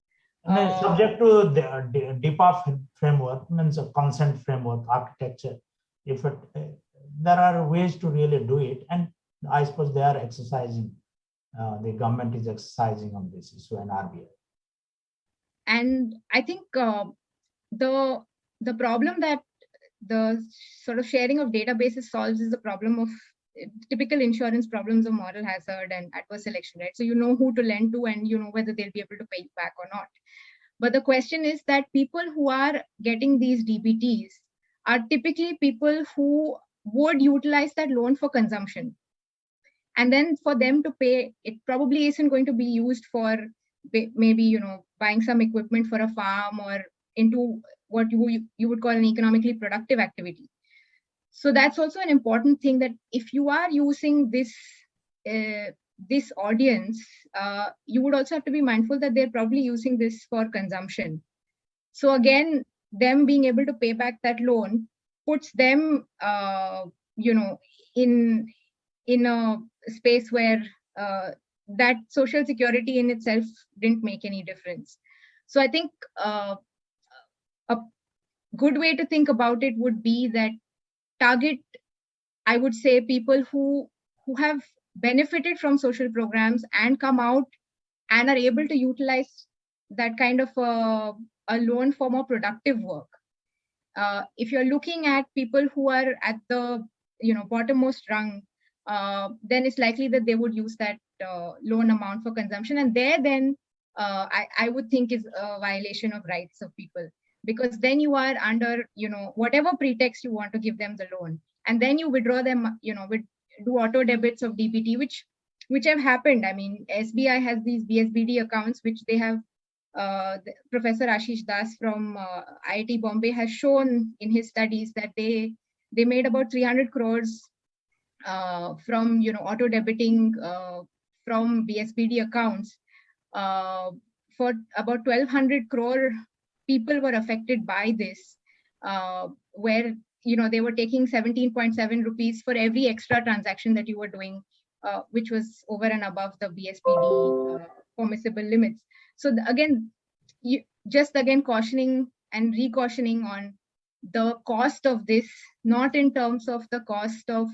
Subject to the DPA framework, means a consent framework architecture. If it, there are ways to really do it, and I suppose they are exercising. The government is exercising on this issue and RBI. And I think the problem that the sort of sharing of databases solves is the problem of typical insurance problems of moral hazard and adverse selection, right? So you know who to lend to and you know whether they'll be able to pay you back or not. But the question is that people who are getting these DBTs are typically people who would utilize that loan for consumption. And then for them to pay, it probably isn't going to be used for maybe, you know, buying some equipment for a farm or into what you would call an economically productive activity. So that's also an important thing, that if you are using this this audience, you would also have to be mindful that they're probably using this for consumption. So again, them being able to pay back that loan puts them, you know, in a space where that social security in itself didn't make any difference. So I think a good way to think about it would be that target, I would say, people who have benefited from social programs and come out and are able to utilize that kind of a loan for more productive work. If you're looking at people who are at the, you know, bottommost rung, then it's likely that they would use that loan amount for consumption, and there then I would think is a violation of rights of people, because then you are under, you know, whatever pretext you want to give them the loan, and then you withdraw them, you know, do auto debits of DBT, which have happened. I mean, SBI has these BSBD accounts which they have. Professor Ashish Das from IIT Bombay has shown in his studies that they made about 300 crores from, you know, auto debiting from BSBD accounts. For about 1,200 crore people were affected by this, where, you know, they were taking 17.7 rupees for every extra transaction that you were doing, which was over and above the BSBD permissible limits. So again, cautioning and recautioning on the cost of this, not in terms of the cost of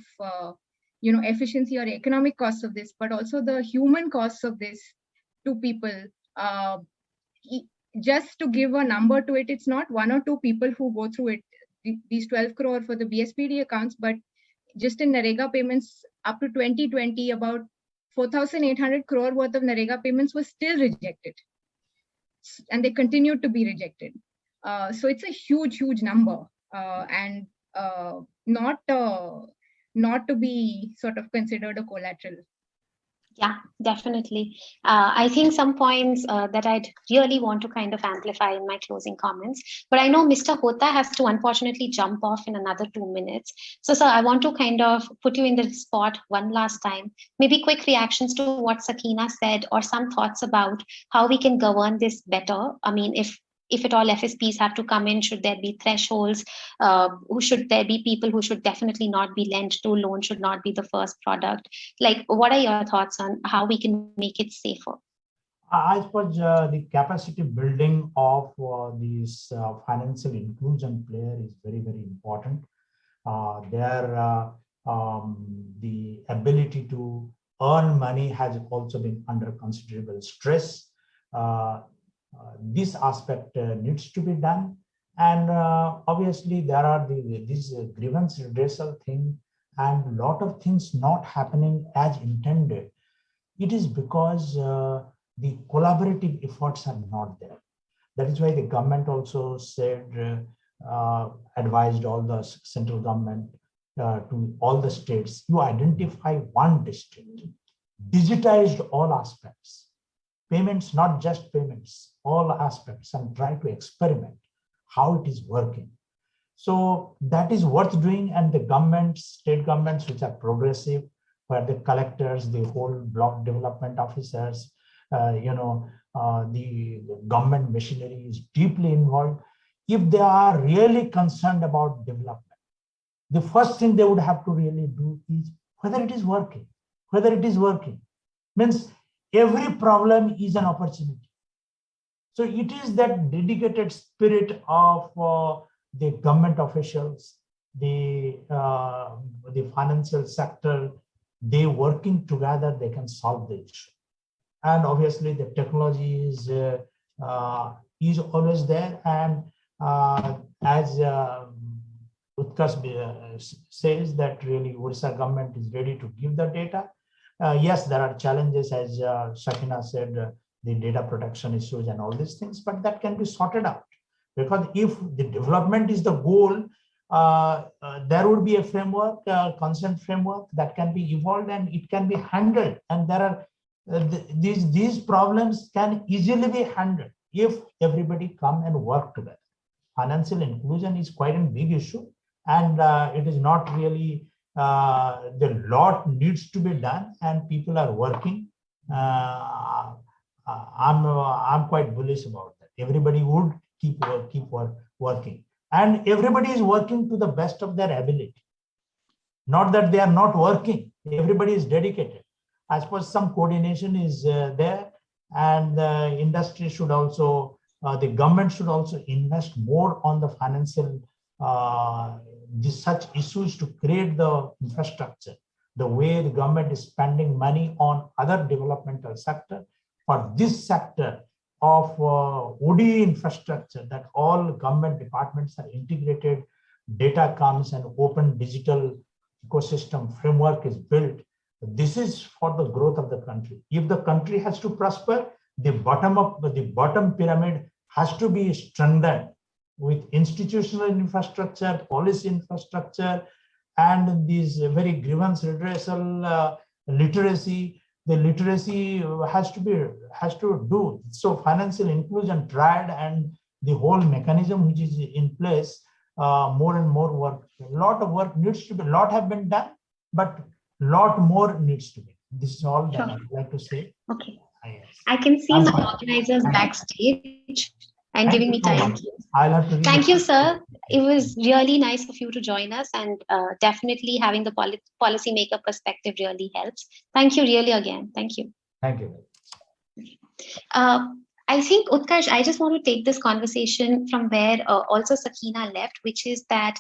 you know, efficiency or economic cost of this, but also the human costs of this to people. Just to give a number to it, it's not one or two people who go through it, these 12 crore for the BSPD accounts, but just in Narega payments up to 2020, about 4,800 crore worth of Narega payments were still rejected, and they continued to be rejected. So it's a huge number, and not to be sort of considered a collateral. Yeah, definitely. I think some points that I'd really want to kind of amplify in my closing comments, but I know Mr. Hota has to unfortunately jump off in another 2 minutes. So, sir, I want to kind of put you in the spot one last time, maybe quick reactions to what Sakina said, or some thoughts about how we can govern this better. I mean, if at all FSPs have to come in, should there be thresholds? Should there be people who should definitely not be lent to? Loan should not be the first product. Like, what are your thoughts on how we can make it safer? I suppose the capacity building of these financial inclusion player is very important. The ability to earn money has also been under considerable stress. This aspect needs to be done, and obviously there are this grievance redressal thing, and a lot of things not happening as intended. It is because the collaborative efforts are not there. That is why the government also said, advised all the central government to all the states, you identify one district, digitized all aspects, payments, not just payments, all aspects, and try to experiment how it is working. So that is worth doing, and the governments, state governments, which are progressive, where the collectors, the whole block development officers, the government machinery is deeply involved. If they are really concerned about development, the first thing they would have to really do is whether it is working. Whether it is working means every problem is an opportunity. So it is that dedicated spirit of the government officials, the financial sector, they working together, they can solve the issue. And obviously the technology is always there. And as Utkarsh says that really Odisha government is ready to give the data. Yes, there are challenges, as Shakina said, the data protection issues and all these things, but that can be sorted out. Because if the development is the goal, there would be a framework, consent framework that can be evolved and it can be handled. And there are these problems can easily be handled if everybody come and work together. Financial inclusion is quite a big issue, and it is not really the lot needs to be done, and people are working. I'm quite bullish about that. Everybody would keep working, and everybody is working to the best of their ability. Not that they are not working. Everybody is dedicated. I suppose some coordination is there, and the industry should also, the government should also invest more on the financial such issues to create the infrastructure. The way the government is spending money on other developmental sector, for this sector of ODE infrastructure, that all government departments are integrated, data comes and open digital ecosystem framework is built. This is for the growth of the country. If the country has to prosper, the bottom pyramid has to be strengthened with institutional infrastructure, policy infrastructure, and these very grievance redressal literacy. The literacy has to do. So financial inclusion triad and the whole mechanism which is in place, more and more work. A lot of work needs to be, a lot have been done, but a lot more needs to be. This is all that I would like to say. Okay. Yes. I can see my organizers backstage and giving me time. I'll have to Thank you, sir. It was really nice of you to join us, and definitely having the policymaker perspective really helps. Thank you really again. Thank you. Thank you. I think, Utkarsh, I just want to take this conversation from where also Sakina left, which is that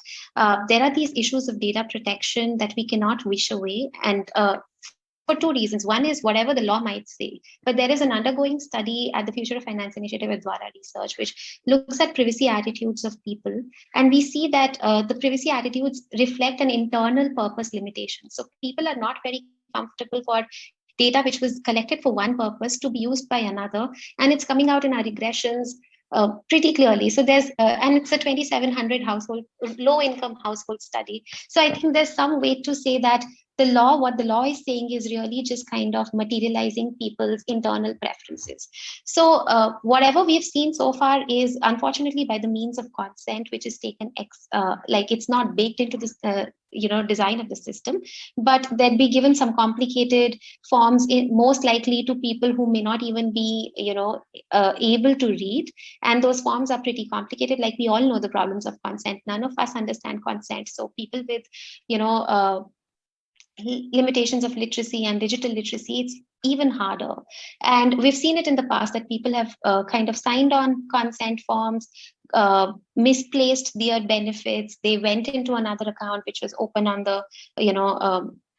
there are these issues of data protection that we cannot wish away. And for two reasons. One is whatever the law might say, but there is an undergoing study at the Future of Finance Initiative at Dwara Research, which looks at privacy attitudes of people. And we see that the privacy attitudes reflect an internal purpose limitation. So people are not very comfortable for data which was collected for one purpose to be used by another. And it's coming out in our regressions pretty clearly. So there's, and it's a 2,700 household, low income household study. So I think there's some way to say that the law, what the law is saying is really just kind of materializing people's internal preferences. So whatever we've seen so far is unfortunately by the means of consent, which is taken like it's not baked into this design of the system, but they'd be given some complicated forms, most likely to people who may not even be able to read, and those forms are pretty complicated. Like we all know the problems of consent. None of us understand consent. So people with limitations of literacy and digital literacy, it's even harder. And we've seen it in the past that people have kind of signed on consent forms, misplaced their benefits. They went into another account which was open on the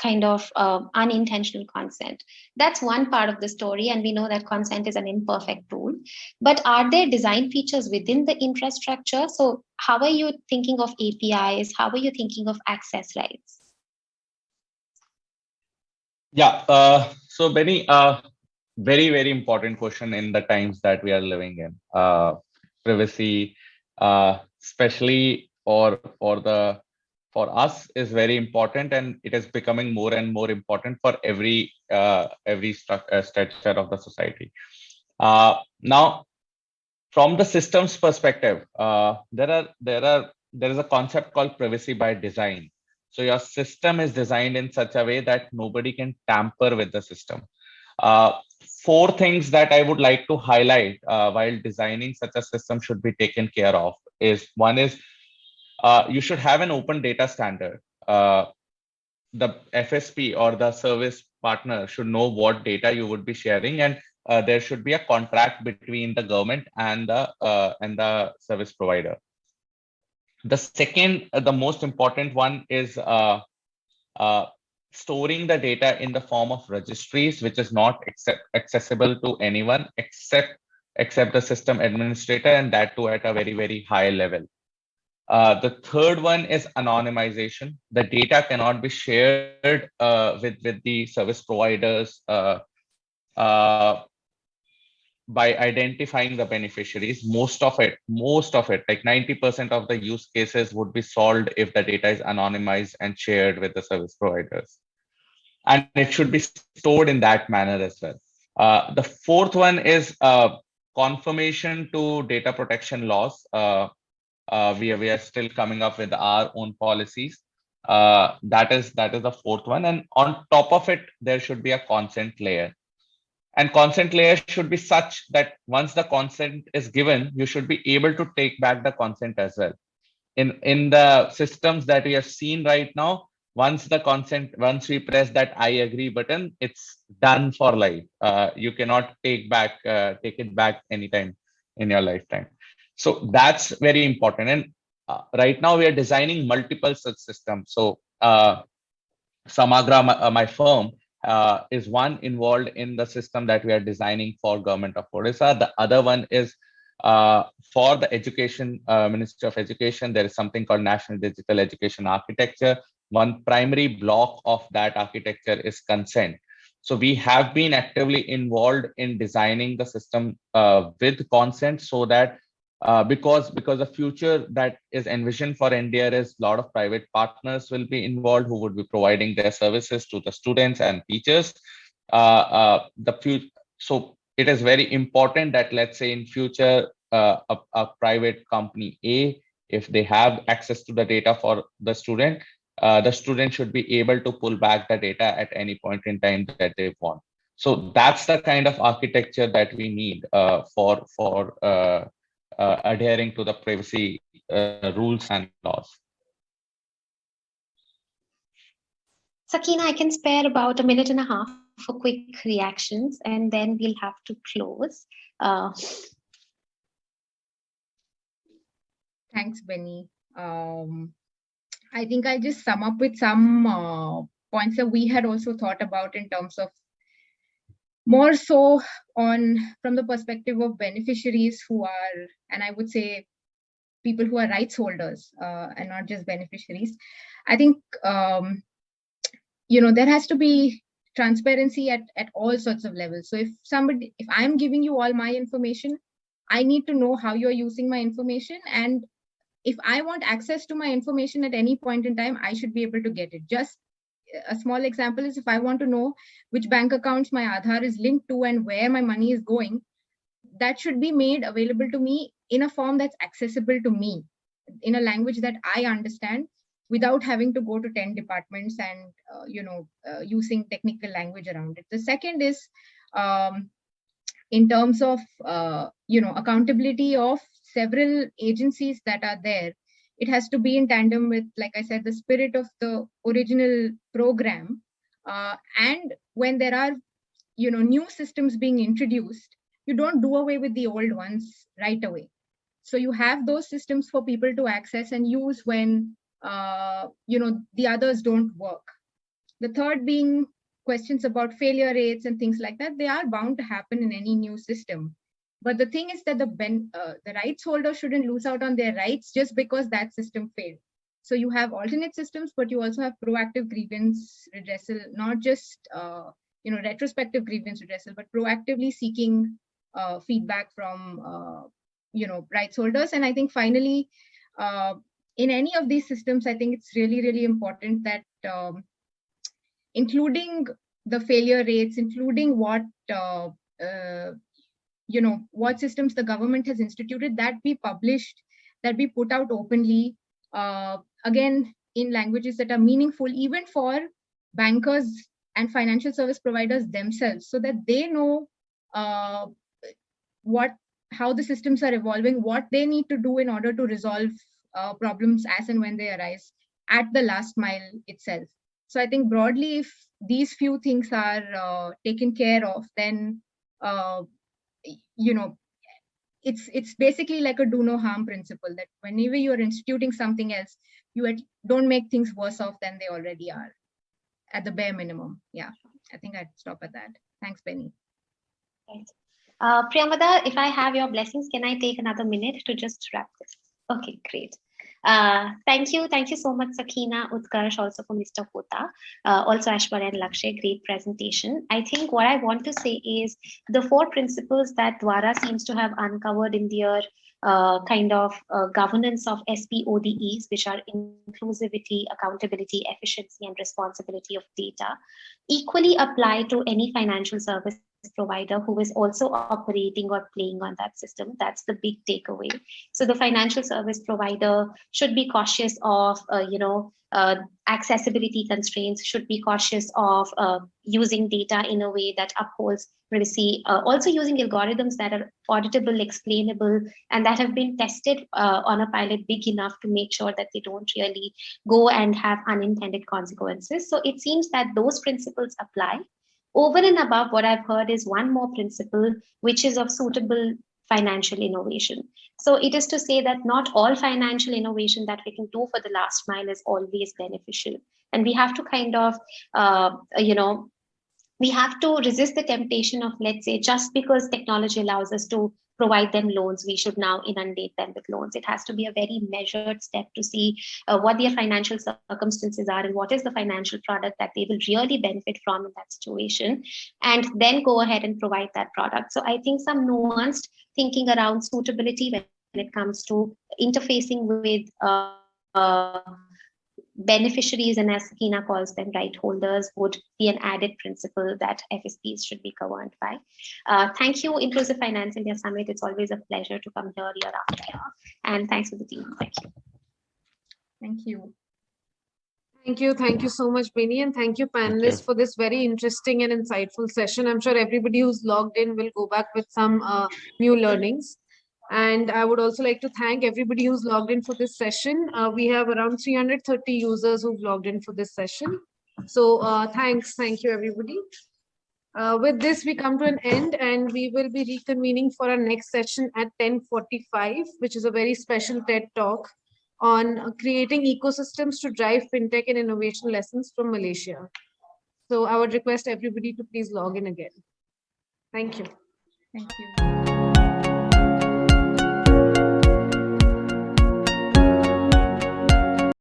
kind of unintentional consent. That's one part of the story, and we know that consent is an imperfect tool. But are there design features within the infrastructure? So how are you thinking of APIs? How are you thinking of access rights? Yeah, so Benny, very, very important question in the times that we are living in. Privacy, especially for us, is very important, and it is becoming more and more important for every structure of the society. Now, from the systems perspective, there is a concept called privacy by design. So your system is designed in such a way that nobody can tamper with the system. four things that I would like to highlight while designing such a system should be taken care of is one is you should have an open data standard. The FSP or the service partner should know what data you would be sharing, and there should be a contract between the government and the service provider. The second, the most important one is uh, storing the data in the form of registries, which is not accessible to anyone except the system administrator, and that too at a very high level. The third one is anonymization. The data cannot be shared with the service providers uh, by identifying the beneficiaries. Most of it, like 90% of the use cases would be solved if the data is anonymized and shared with the service providers. And it should be stored in that manner as well. The fourth one is confirmation to data protection laws. We are still coming up with our own policies. That is the fourth one. And on top of it, there should be a consent layer. And consent layer should be such that once the consent is given, you should be able to take back the consent as well. In the systems that we have seen right now, once we press that I agree button, it's done for life. You cannot take it back anytime in your lifetime. So that's very important. And right now we are designing multiple such systems. So Samagra, my firm, is one involved in the system that we are designing for Government of Odisha. The other one is for the Education Ministry of Education. There is something called National Digital Education Architecture. One primary block of that architecture is consent. So we have been actively involved in designing the system with consent, so that because the future that is envisioned for India is a lot of private partners will be involved who would be providing their services to the students and teachers. So it is very important that, let's say in future, a private company A, if they have access to the data for the student should be able to pull back the data at any point in time that they want. So that's the kind of architecture that we need for adhering to the privacy rules and laws. Sakina, I can spare about a minute and a half for quick reactions, and then we'll have to close. Thanks, Benny. I think I'll just sum up with some points that we had also thought about in terms of more so from the perspective of beneficiaries who are, and I would say people who are rights holders and not just beneficiaries. I think, there has to be transparency at all sorts of levels. So if I'm giving you all my information, I need to know how you're using my information. And if I want access to my information at any point in time, I should be able to get it. Just a small example is if I want to know which bank accounts my Aadhaar is linked to and where my money is going, that should be made available to me in a form that's accessible to me, in a language that I understand, without having to go to 10 departments and, using technical language around it. The second is in terms of, accountability of several agencies that are there. It has to be in tandem with, like I said, the spirit of the original program. And when there are, new systems being introduced, you don't do away with the old ones right away. So you have those systems for people to access and use when, the others don't work. The third being questions about failure rates and things like that. They are bound to happen in any new system. But the thing is that the rights holder shouldn't lose out on their rights just because that system failed. So you have alternate systems, but you also have proactive grievance redressal, not just retrospective grievance redressal, but proactively seeking feedback from rights holders. And I think finally, in any of these systems, I think it's really important that including the failure rates, including what what systems the government has instituted, that be published, that be put out openly, again, in languages that are meaningful, even for bankers and financial service providers themselves, so that they know how the systems are evolving, what they need to do in order to resolve problems as and when they arise at the last mile itself. So I think broadly, if these few things are taken care of, then it's basically like a do no harm principle, that whenever you're instituting something else, you don't make things worse off than they already are, at the bare minimum. Yeah, I think I'd stop at that. Thanks, Penny. Right. Priyamada, if I have your blessings, can I take another minute to just wrap this? Okay, great. Thank you so much, Sakina, Utkarsh, also for Mr. Kota, also Ashwarya and Lakshay, great presentation. I think what I want to say is the 4 principles that Dwara seems to have uncovered in their kind of governance of SPODEs, which are inclusivity, accountability, efficiency, and responsibility of data, equally apply to any financial service provider who is also operating or playing on that system. That's the big takeaway. So the financial service provider should be cautious of, accessibility constraints, should be cautious of using data in a way that upholds privacy, also using algorithms that are auditable, explainable, and that have been tested on a pilot big enough to make sure that they don't really go and have unintended consequences. So it seems that those principles apply. Over and above, what I've heard is one more principle, which is of suitable financial innovation. So it is to say that not all financial innovation that we can do for the last mile is always beneficial. And we have to kind of, we have to resist the temptation of, let's say, just because technology allows us to provide them loans, we should now inundate them with loans. It has to be a very measured step to see what their financial circumstances are and what is the financial product that they will really benefit from in that situation, and then go ahead and provide that product. So I think some nuanced thinking around suitability when it comes to interfacing with beneficiaries, and as Sakina calls them, right holders, would be an added principle that FSPs should be governed by. Thank you, Inclusive Finance India Summit. It's always a pleasure to come here year after year. And thanks for the team. Thank you. Thank you. Thank you so much, Benny, and thank you, panelists, for this very interesting and insightful session. I'm sure everybody who's logged in will go back with some new learnings. And I would also like to thank everybody who's logged in for this session. We have around 330 users who've logged in for this session. So thank you, everybody. With this, we come to an end, and we will be reconvening for our next session at 10:45, which is a very special TED Talk on creating ecosystems to drive fintech and innovation lessons from Malaysia. So I would request everybody to please log in again. Thank you. Thank you.